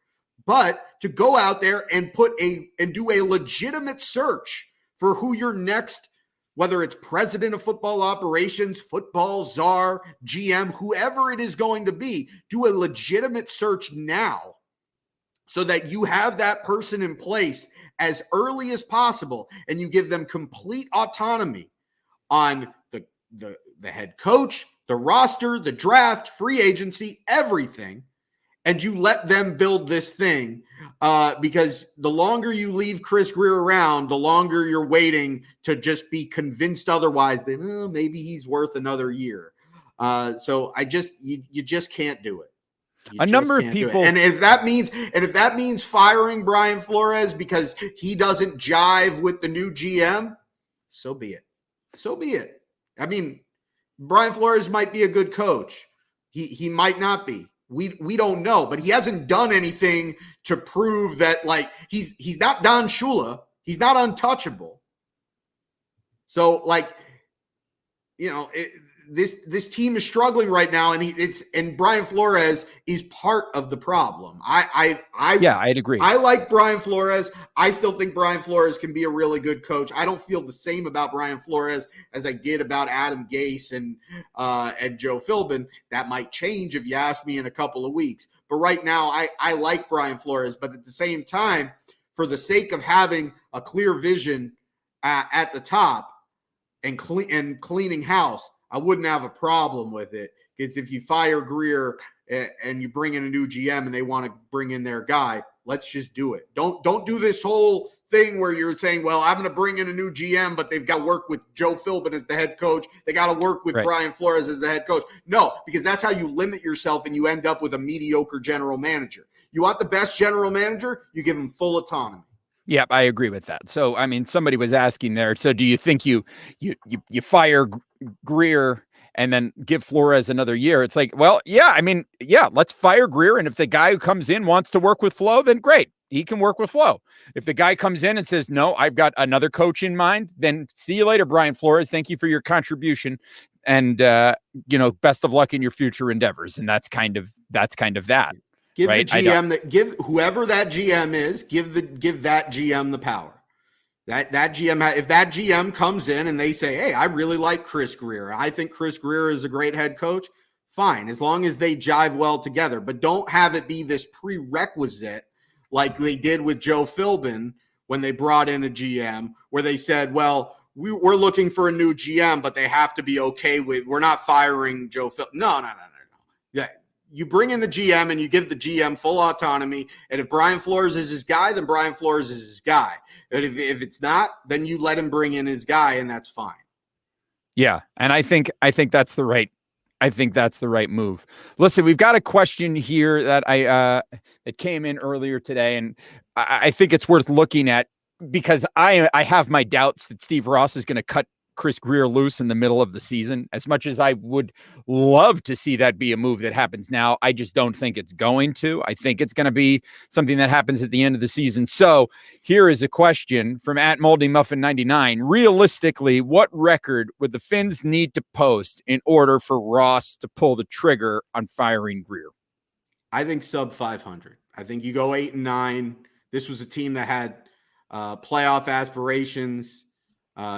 but to go out there and do a legitimate search for who your next, whether it's president of football operations, football czar, GM, whoever it is going to be, do a legitimate search now so that you have that person in place as early as possible and you give them complete autonomy on the head coach, the roster, the draft, free agency, everything. And you let them build this thing because the longer you leave Chris Grier around, the longer you're waiting to just be convinced otherwise that maybe he's worth another year. So you just can't do it. A number of people, and if that means firing Brian Flores because he doesn't jive with the new GM, so be it. So be it. I mean, Brian Flores might be a good coach. He might not be. We don't know, but he hasn't done anything to prove that, like, he's not Don Shula. He's not untouchable. So, like, you know, this team is struggling right now, and Brian Flores is part of the problem. I'd agree. I like Brian Flores. I still think Brian Flores can be a really good coach. I don't feel the same about Brian Flores as I did about Adam Gase and Joe Philbin. That might change if you ask me in a couple of weeks. But right now, I like Brian Flores. But at the same time, for the sake of having a clear vision at the top and cleaning house, I wouldn't have a problem with it, because if you fire Grier and you bring in a new GM and they want to bring in their guy, let's just do it. Don't do this whole thing where you're saying, well, I'm going to bring in a new GM, but they've got to work with Joe Philbin as the head coach. They got to work with Brian Flores as the head coach. No, because that's how you limit yourself and you end up with a mediocre general manager. You want the best general manager, you give him full autonomy. Yeah, I agree with that. So, I mean, somebody was asking there. So, do you think you fire Grier and then give Flores another year? It's like, well, yeah. I mean, yeah. Let's fire Grier, and if the guy who comes in wants to work with Flo, then great, he can work with Flo. If the guy comes in and says, no, I've got another coach in mind, then see you later, Brian Flores. Thank you for your contribution, and best of luck in your future endeavors. And that's kind of that. Give the GM give whoever that GM is, give that GM the power. That GM, if that GM comes in and they say, hey, I really like Chris Grier, I think Chris Grier is a great head coach, fine, as long as they jive well together. But don't have it be this prerequisite like they did with Joe Philbin when they brought in a GM, where they said, well, we're looking for a new GM, but they have to be okay with, we're not firing Joe Philbin. No. Yeah. You bring in the GM and you give the GM full autonomy. And if Brian Flores is his guy, then Brian Flores is his guy. And if it's not, then you let him bring in his guy, and that's fine. Yeah, and I think that's the right move. Listen, we've got a question here that that came in earlier today, and I think it's worth looking at, because I have my doubts that Steve Ross is going to cut Chris Grier loose in the middle of the season. As much as I would love to see that be a move that happens now, I just don't think it's going to. I think it's going to be something that happens at the end of the season. So here is a question from @MoldyMuffin99. Realistically, what record would the Finns need to post in order for Ross to pull the trigger on firing Grier? I think sub 500. I think you go 8-9. This was a team that had playoff aspirations.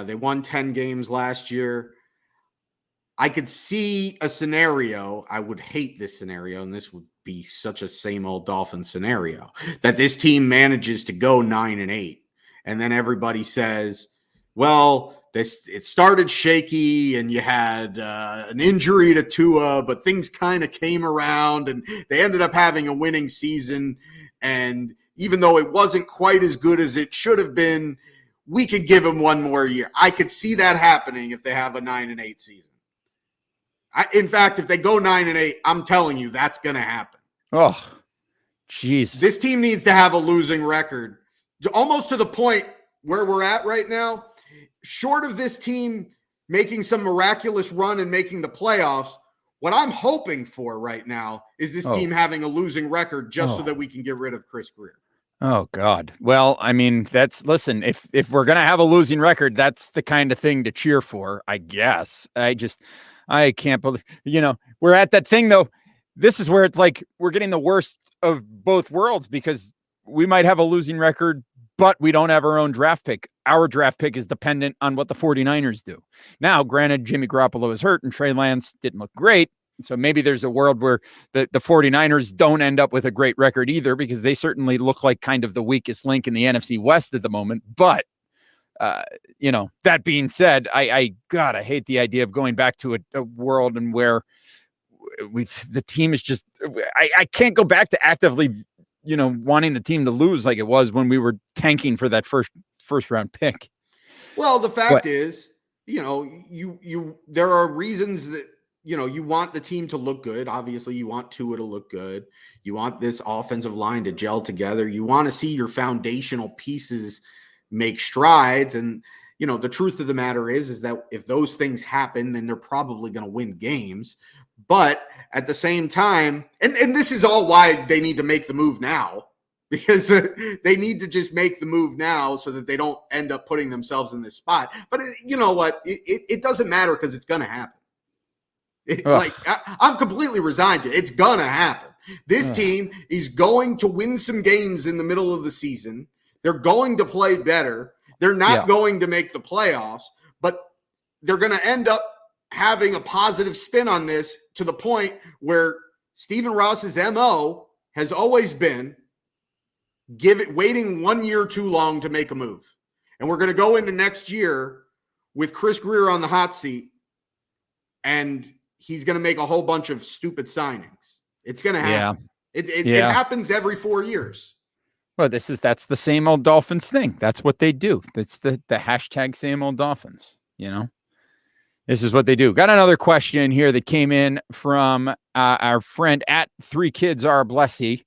They won 10 games last year. I could see a scenario. I would hate this scenario, and this would be such a same old Dolphin scenario, that this team manages to go 9-8. And then everybody says, well, it started shaky and you had an injury to Tua, but things kind of came around and they ended up having a winning season. And even though it wasn't quite as good as it should have been, we could give them one more year. I could see that happening if they have a 9-8 season. In fact, if they go 9-8, I'm telling you, that's going to happen. Oh, jeez. This team needs to have a losing record, almost to the point where we're at right now. Short of this team making some miraculous run and making the playoffs, What I'm hoping for right now is this team having a losing record just so that we can get rid of Chris Greer. Oh God. Well, I mean, listen, if we're going to have a losing record, that's the kind of thing to cheer for, I guess. I can't believe, we're at that thing though. This is where it's like, we're getting the worst of both worlds because we might have a losing record, but we don't have our own draft pick. Our draft pick is dependent on what the 49ers do. Now, granted, Jimmy Garoppolo is hurt and Trey Lance didn't look great. So maybe there's a world where the 49ers don't end up with a great record either, because they certainly look like kind of the weakest link in the NFC West at the moment. But, that being said, I hate the idea of going back to a world and where the team is just, I can't go back to actively, wanting the team to lose like it was when we were tanking for that first round pick. Well, the fact is, there are reasons that, you want the team to look good. Obviously, you want Tua to look good. You want this offensive line to gel together. You want to see your foundational pieces make strides. And, the truth of the matter is that if those things happen, then they're probably going to win games. But at the same time, and this is all why they need to make the move now, because they need to just make the move now so that they don't end up putting themselves in this spot. But you know what? It doesn't matter because it's going to happen. I'm completely resigned to it. It's gonna happen. This team is going to win some games in the middle of the season. They're going to play better. They're not going to make the playoffs, but they're going to end up having a positive spin on this to the point where Stephen Ross's MO has always been waiting 1 year too long to make a move. And we're going to go into next year with Chris Greer on the hot seat, and he's going to make a whole bunch of stupid signings. It's going to happen. It happens every 4 years. Well, that's the same old Dolphins thing. That's what they do. That's the hashtag same old Dolphins, This is what they do. Got another question here that came in from our friend at 3KidsRBlessy.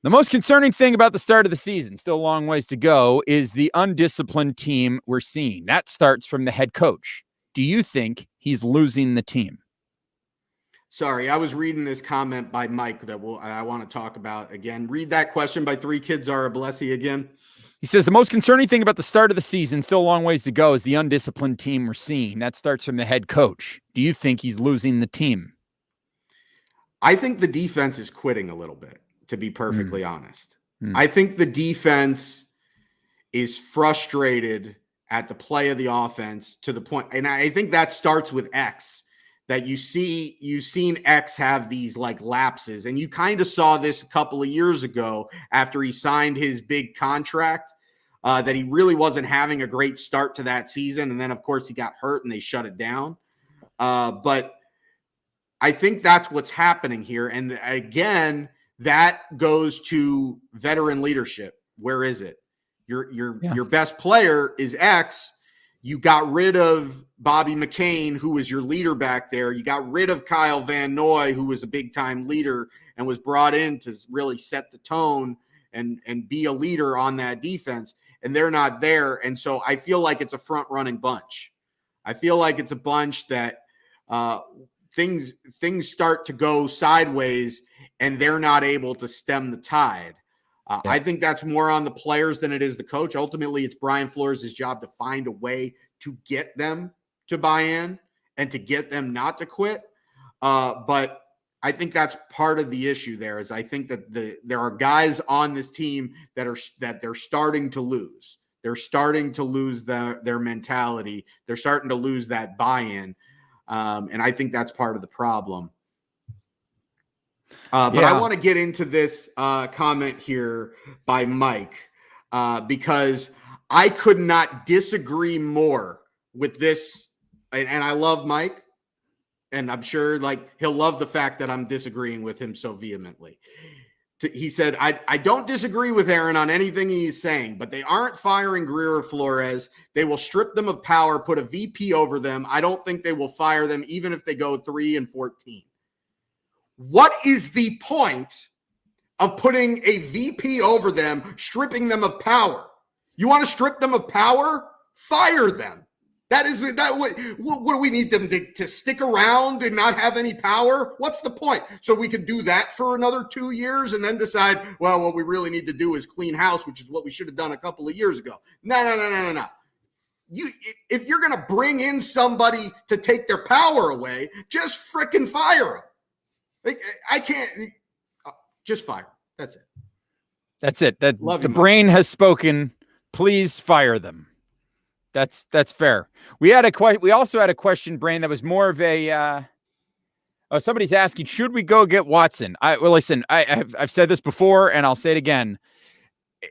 The most concerning thing about the start of the season, still a long ways to go, is the undisciplined team we're seeing. That starts from the head coach. Do you think he's losing the team? Sorry, I was reading this comment by Mike that I want to talk about again. Read that question by 3KidsRBlessy again. He says, the most concerning thing about the start of the season, still a long ways to go, is the undisciplined team we're seeing. That starts from the head coach. Do you think he's losing the team? I think the defense is quitting a little bit, to be perfectly honest. I think the defense is frustrated at the play of the offense to the point, and I think that starts with X, that you've seen X have these like lapses, and you kind of saw this a couple of years ago after he signed his big contract, that he really wasn't having a great start to that season, and then of course he got hurt and they shut it down. But I think that's what's happening here, and again, that goes to veteran leadership. Where is it? Your best player is X. You got rid of Bobby McCain, who was your leader back there. You got rid of Kyle Van Noy, who was a big-time leader and was brought in to really set the tone and be a leader on that defense, and they're not there. And so I feel like it's a front-running bunch. I feel like it's a bunch that things start to go sideways, and they're not able to stem the tide. I think that's more on the players than it is the coach. Ultimately, it's Brian Flores' job to find a way to get them to buy in and to get them not to quit. But I think that's part of the issue there, is I think that there are guys on this team that they're starting to lose. They're starting to lose their mentality. They're starting to lose that buy-in. And I think that's part of the problem. But I want to get into this comment here by Mike, because I could not disagree more with this. And I love Mike, and I'm sure he'll love the fact that I'm disagreeing with him so vehemently. He said, I don't disagree with Aaron on anything he's saying, but they aren't firing Greer or Flores. They will strip them of power, put a VP over them. I don't think they will fire them, even if they go 3-14. What is the point of putting a VP over them, stripping them of power? You want to strip them of power? Fire them. That is that. What do we need them to stick around and not have any power? What's the point? So we could do that for another 2 years and then decide, well, what we really need to do is clean house, which is what we should have done a couple of years ago. No. If you're going to bring in somebody to take their power away, just frickin' fire them. I can't. Just fire. That's it. That's it. That Love the you, brain has spoken. Please fire them. That's fair. We also had a question, Brain, that was more of a somebody's asking, should we go get Watson? Listen, I've said this before and I'll say it again.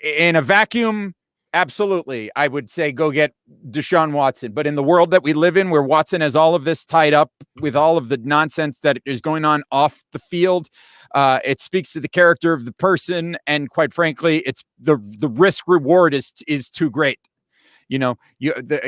In a vacuum, absolutely, I would say go get Deshaun Watson. But in the world that we live in, where Watson has all of this tied up with all of the nonsense that is going on off the field, it speaks to the character of the person. And quite frankly, it's the risk reward is too great. You know,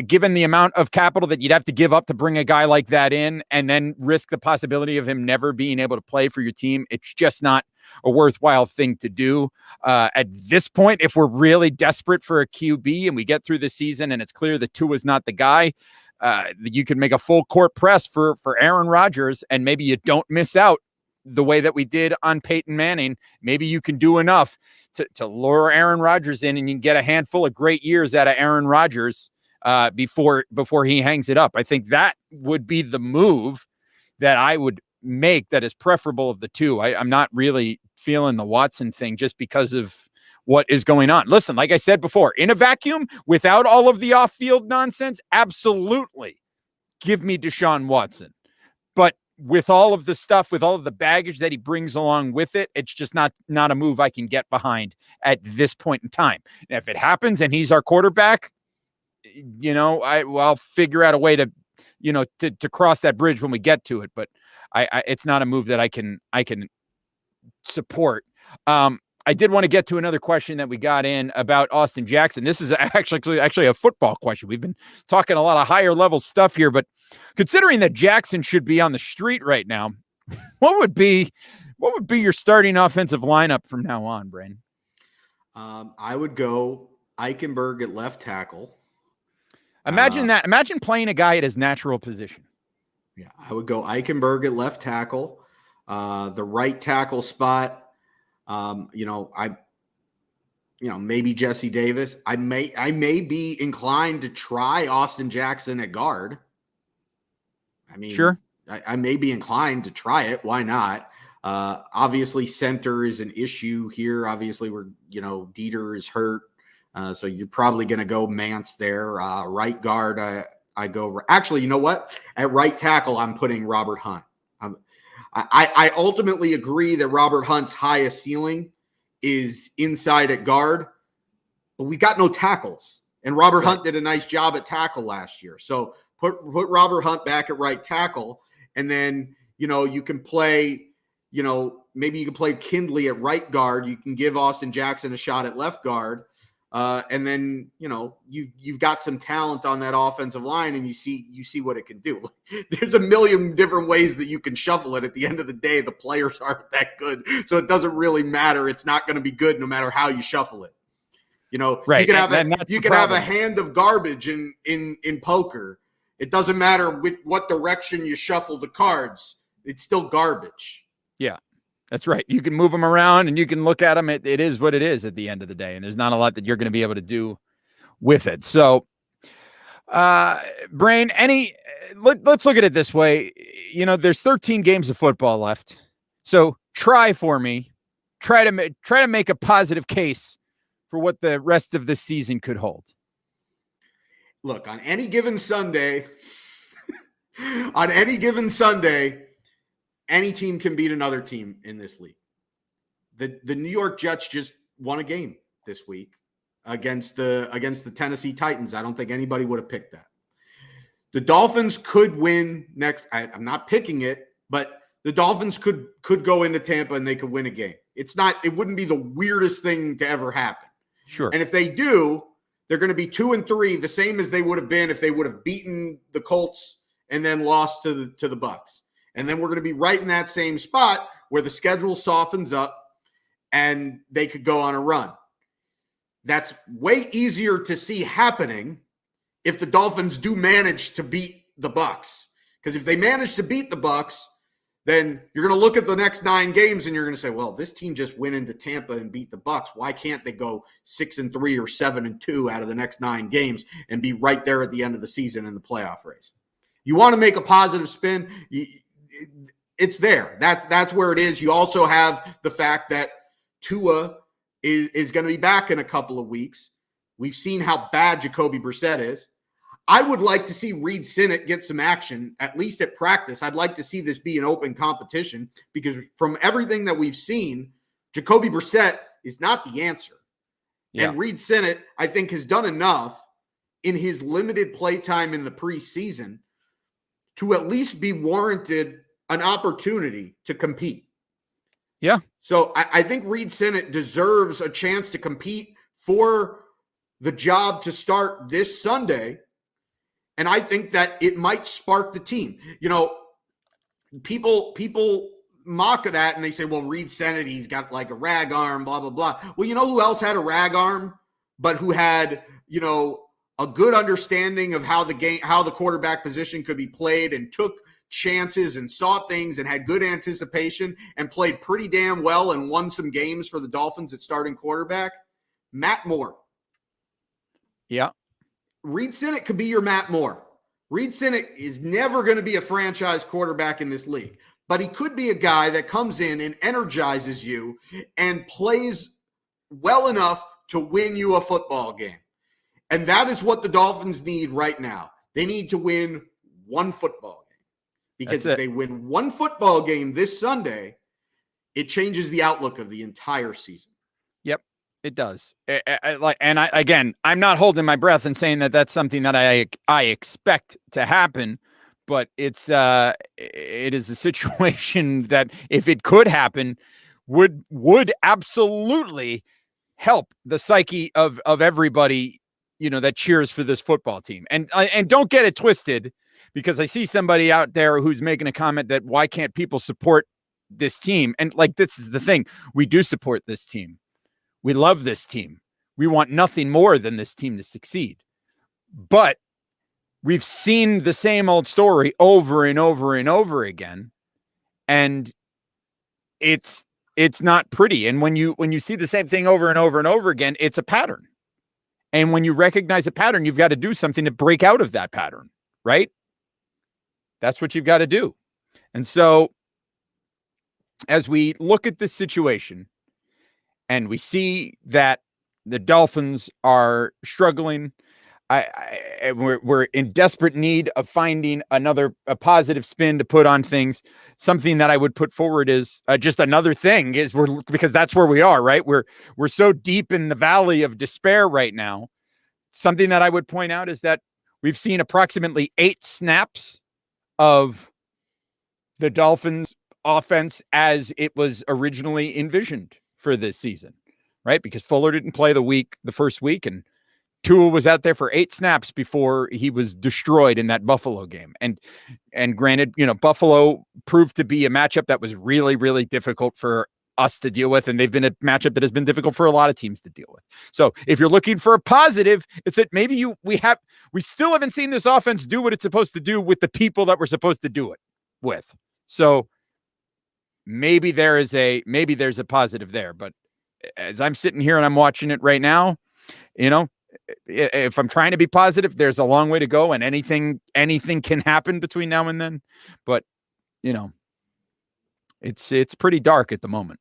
given the amount of capital that you'd have to give up to bring a guy like that in and then risk the possibility of him never being able to play for your team, it's just not a worthwhile thing to do. At this point, if we're really desperate for a QB and we get through the season and it's clear that Tua is not the guy, you can make a full court press for Aaron Rodgers, and maybe you don't miss out the way that we did on Peyton Manning. Maybe you can do enough to lure Aaron Rodgers in and you can get a handful of great years out of Aaron Rodgers before he hangs it up. I think that would be the move that I would make that is preferable of the two. I'm not really feeling the Watson thing just because of what is going on. Listen, like I said before, in a vacuum, without all of the off-field nonsense, absolutely give me Deshaun Watson. But with all of the stuff, with all of the baggage that he brings along with it, it's just not a move I can get behind at this point in time. And if it happens and he's our quarterback, you know, I'll figure out a way to, you know, to cross that bridge when we get to it. But it's not a move that I can support. I did want to get to another question that we got in about Austin Jackson. This is actually a football question. We've been talking a lot of higher level stuff here, but considering that Jackson should be on the street right now, what would be your starting offensive lineup from now on, Brain? I would go Eichenberg at left tackle. Imagine that. Imagine playing a guy at his natural position. Yeah, I would go Eichenberg at left tackle. The right tackle spot. Maybe Jesse Davis. I may be inclined to try Austin Jackson at guard. I mean, sure. I may be inclined to try it. Why not? Obviously, center is an issue here. Obviously, Dieter is hurt. So you're probably going to go Mance there. Right guard, I go. Actually, you know what? At right tackle, I'm putting Robert Hunt. I ultimately agree that Robert Hunt's highest ceiling is inside at guard, but we got no tackles. And Robert Hunt did a nice job at tackle last year. So put Robert Hunt back at right tackle, and then, you can play, maybe you can play Kindley at right guard. You can give Austin Jackson a shot at left guard. And then, you've got some talent on that offensive line, and you see what it can do. There's a million different ways that you can shuffle it. At the end of the day, the players aren't that good. So it doesn't really matter. It's not going to be good no matter how you shuffle it. Right. You can have a hand of garbage in poker. It doesn't matter with what direction you shuffle the cards. It's still garbage. Yeah. That's right. You can move them around and you can look at them. It is what it is at the end of the day. And there's not a lot that you're going to be able to do with it. So, Brain, let's look at it this way. There's 13 games of football left. So try to make a positive case for what the rest of the season could hold. Look, on any given Sunday, any team can beat another team in this league. The New York Jets just won a game this week against the Tennessee Titans. I don't think anybody would have picked that. The Dolphins could win next. I'm not picking it, but the Dolphins could go into Tampa and they could win a game. It wouldn't be the weirdest thing to ever happen. Sure. And if they do, they're going to be 2-3, the same as they would have been if they would have beaten the Colts and then lost to the Bucs. And then we're going to be right in that same spot where the schedule softens up and they could go on a run. That's way easier to see happening if the Dolphins do manage to beat the Bucks. Because if they manage to beat the Bucks, then you're going to look at the next 9 games and you're going to say, well, this team just went into Tampa and beat the Bucks. Why can't they go 6-3 or 7-2 out of the next 9 games and be right there at the end of the season in the playoff race? You want to make a positive spin, it's there. That's where it is. You also have the fact that Tua is going to be back in a couple of weeks. We've seen how bad Jacoby Brissett is. I would like to see Reed Sinnett get some action, at least at practice. I'd like to see this be an open competition because from everything that we've seen, Jacoby Brissett is not the answer. Yeah. And Reed Sinnett, I think, has done enough in his limited play time in the preseason to at least be warranted an opportunity to compete. Yeah. So I think Reed Sinnett deserves a chance to compete for the job to start this Sunday. And I think that it might spark the team. You know, people mock that and they say, well, Reed Sinnett, he's got like a rag arm, blah, blah, blah. Well, you know who else had a rag arm, but who had, you know, a good understanding of how the quarterback position could be played and took chances and saw things and had good anticipation and played pretty damn well and won some games for the Dolphins at starting quarterback? Matt Moore. Yeah. Reed Sinnett could be your Matt Moore. Reed Sinnett is never going to be a franchise quarterback in this league, but he could be a guy that comes in and energizes you and plays well enough to win you a football game. And that is what the Dolphins need right now. They need to win one football game. Because if they win one football game this Sunday, it changes the outlook of the entire season. Yep, it does. Again, I'm not holding my breath and saying that that's something that I expect to happen, but it is a situation that if it could happen, would absolutely help the psyche of everybody, you know, that cheers for this football team. And don't get it twisted, because I see somebody out there who's making a comment that why can't people support this team? And like, this is the thing. We do support this team. We love this team. We want nothing more than this team to succeed. But we've seen the same old story over and over and over again. And it's not pretty. And when you see the same thing over and over and over again, it's a pattern. And when you recognize a pattern, you've got to do something to break out of that pattern, right? That's what you've got to do. And so as we look at this situation and we see that the Dolphins are struggling, we're in desperate need of finding a positive spin to put on things. Something that I would put forward is just another thing is because that's where we are, right? We're so deep in the valley of despair right now. Something that I would point out is that we've seen approximately 8 snaps of the Dolphins offense as it was originally envisioned for this season, right? Because Fuller didn't play the first week, and Tua was out there for 8 snaps before he was destroyed in that Buffalo game. And granted, you know, Buffalo proved to be a matchup that was really, really difficult for us to deal with. And they've been a matchup that has been difficult for a lot of teams to deal with. So if you're looking for a positive, it's that maybe we still haven't seen this offense do what it's supposed to do with the people that we're supposed to do it with. So maybe there's a positive there. But as I'm sitting here and I'm watching it right now, you know, if I'm trying to be positive, there's a long way to go, and anything can happen between now and then. But, you know, it's pretty dark at the moment.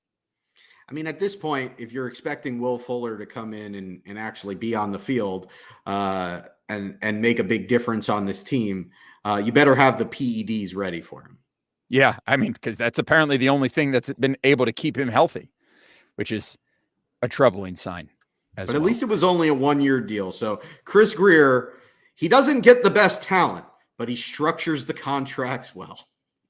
I mean, at this point, if you're expecting Will Fuller to come in and actually be on the field and make a big difference on this team, you better have the PEDs ready for him. Yeah, I mean, because that's apparently the only thing that's been able to keep him healthy, which is a troubling sign. But at least it was only a 1-year deal. So Chris Grier, he doesn't get the best talent, but he structures the contracts well.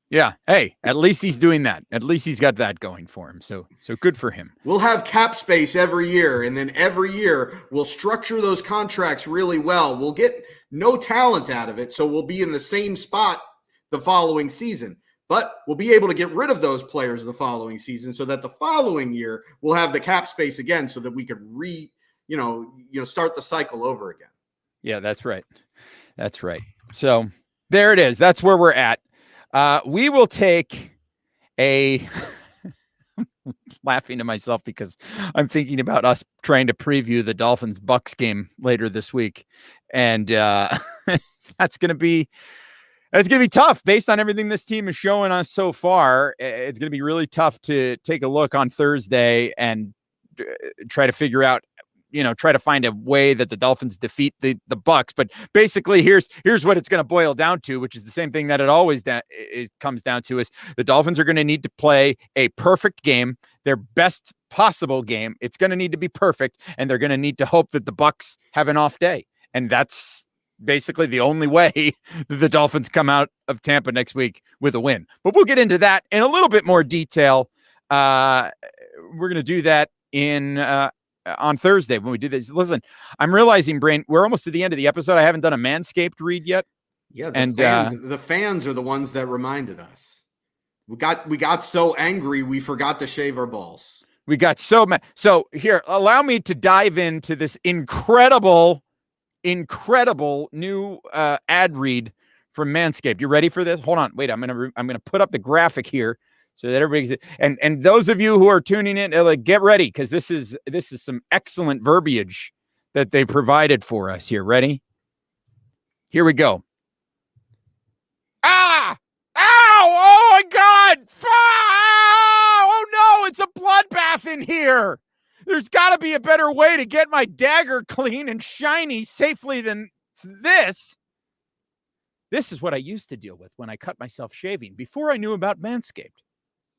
Yeah. Hey, at least he's doing that. At least he's got that going for him. So good for him. We'll have cap space every year, and then every year we'll structure those contracts really well. We'll get no talent out of it, so we'll be in the same spot the following season. But we'll be able to get rid of those players the following season so that the following year we'll have the cap space again so that we could start the cycle over again. Yeah, that's right. That's right. So there it is. That's where we're at. We will take a laughing to myself because I'm thinking about us trying to preview the Dolphins Bucks game later this week. And that's going to be tough based on everything this team is showing us so far. It's going to be really tough to take a look on Thursday and try to figure out, try to find a way that the Dolphins defeat the Bucks. But basically, here's what it's going to boil down to, which is the same thing that it always comes down to: is the Dolphins are going to need to play a perfect game, their best possible game. It's going to need to be perfect, and they're going to need to hope that the Bucks have an off day. And that's basically the only way that the Dolphins come out of Tampa next week with a win. But we'll get into that in a little bit more detail. We're going to do that on Thursday when we do this. Listen, I'm realizing, Brain, we're almost to the end of the episode. I haven't done a Manscaped read yet. Yeah, the fans are the ones that reminded us. We got so angry we forgot to shave our balls. We got so mad. So here, allow me to dive into this incredible new ad read from Manscaped. You ready for this? Hold on. Wait, I'm gonna put up the graphic here so that everybody's, and those of you who are tuning in, like, get ready, because this is some excellent verbiage that they provided for us here. Ready? Here we go. Ah! Ow! Oh my God! Oh no! It's a bloodbath in here. There's got to be a better way to get my dagger clean and shiny safely than this. This is what I used to deal with when I cut myself shaving before I knew about Manscaped.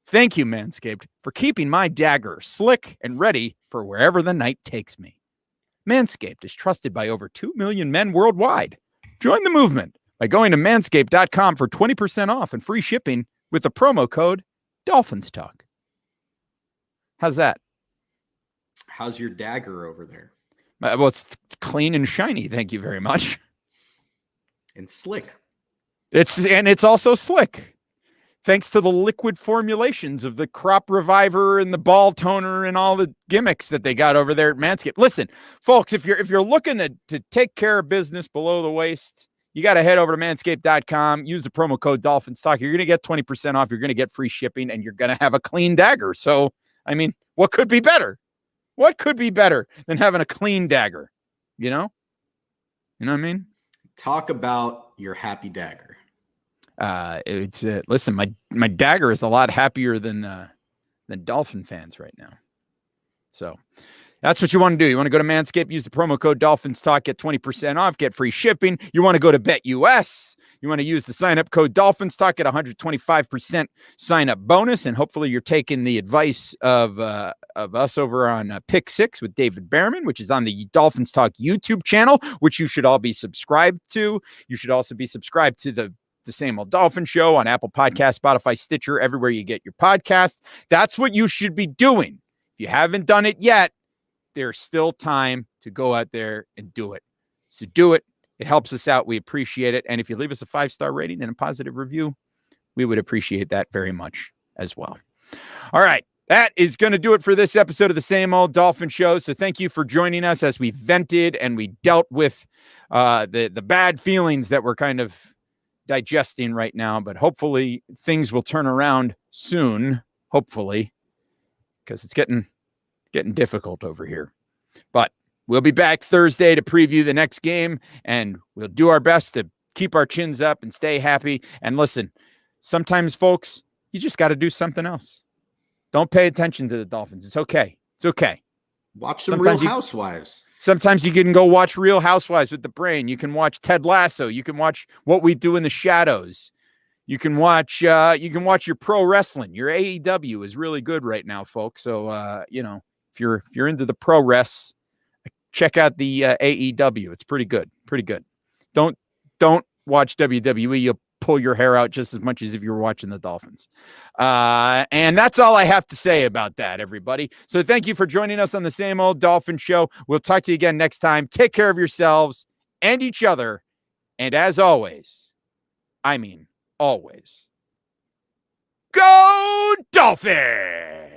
Thank you, Manscaped, for keeping my dagger slick and ready for wherever the night takes me. Manscaped is trusted by over 2 million men worldwide. Join the movement by going to manscaped.com for 20% off and free shipping with the promo code Dolphins Talk. How's that? How's your dagger over there? Well, it's clean and shiny. Thank you very much. And slick. It's also slick, thanks to the liquid formulations of the Crop Reviver and the Ball Toner and all the gimmicks that they got over there at Manscaped. Listen, folks, if you're looking to take care of business below the waist, you got to head over to manscaped.com, use the promo code Dolphins Talk. You're going to get 20% off. You're going to get free shipping, and you're going to have a clean dagger. So, I mean, what could be better? What could be better than having a clean dagger? You know what I mean? Talk about your happy dagger. Listen, my dagger is a lot happier than Dolphin fans right now. So that's what you want to do. You want to go to Manscaped, use the promo code Dolphins Talk, get 20% off, get free shipping. You want to go to BetUS. You want to use the sign-up code Dolphins Talk, get 125% sign-up bonus, and hopefully you're taking the advice of us over on Pick 6 with David Behrman, which is on the Dolphins Talk YouTube channel, which you should all be subscribed to. You should also be subscribed to the Same Old Dolphin Show on Apple Podcasts, Spotify, Stitcher, everywhere you get your podcasts. That's what you should be doing. If you haven't done it yet, there's still time to go out there and do it. So do it. It helps us out. We appreciate it. And if you leave us a 5-star rating and a positive review, we would appreciate that very much as well. All right. That is going to do it for this episode of the Same Old Dolphin Show. So thank you for joining us as we vented and we dealt with the bad feelings that we're kind of digesting right now. But hopefully things will turn around soon. Hopefully, because it's getting difficult over here. But we'll be back Thursday to preview the next game, and we'll do our best to keep our chins up and stay happy. And listen, sometimes, folks, you just got to do something else. Don't pay attention to the Dolphins. It's okay. It's okay. Watch some Real Housewives. Sometimes you can go watch Real Housewives with the brain. You can watch Ted Lasso. You can watch What We Do in the Shadows. You can watch your pro wrestling. Your AEW is really good right now, folks. So if you're into the pro res, check out the AEW. It's pretty good. Pretty good. Don't watch WWE. You'll pull your hair out just as much as if you were watching the Dolphins. And that's all I have to say about that, everybody. So thank you for joining us on the Same Old Dolphin Show. We'll talk to you again next time. Take care of yourselves and each other. And as always, always, go Dolphins!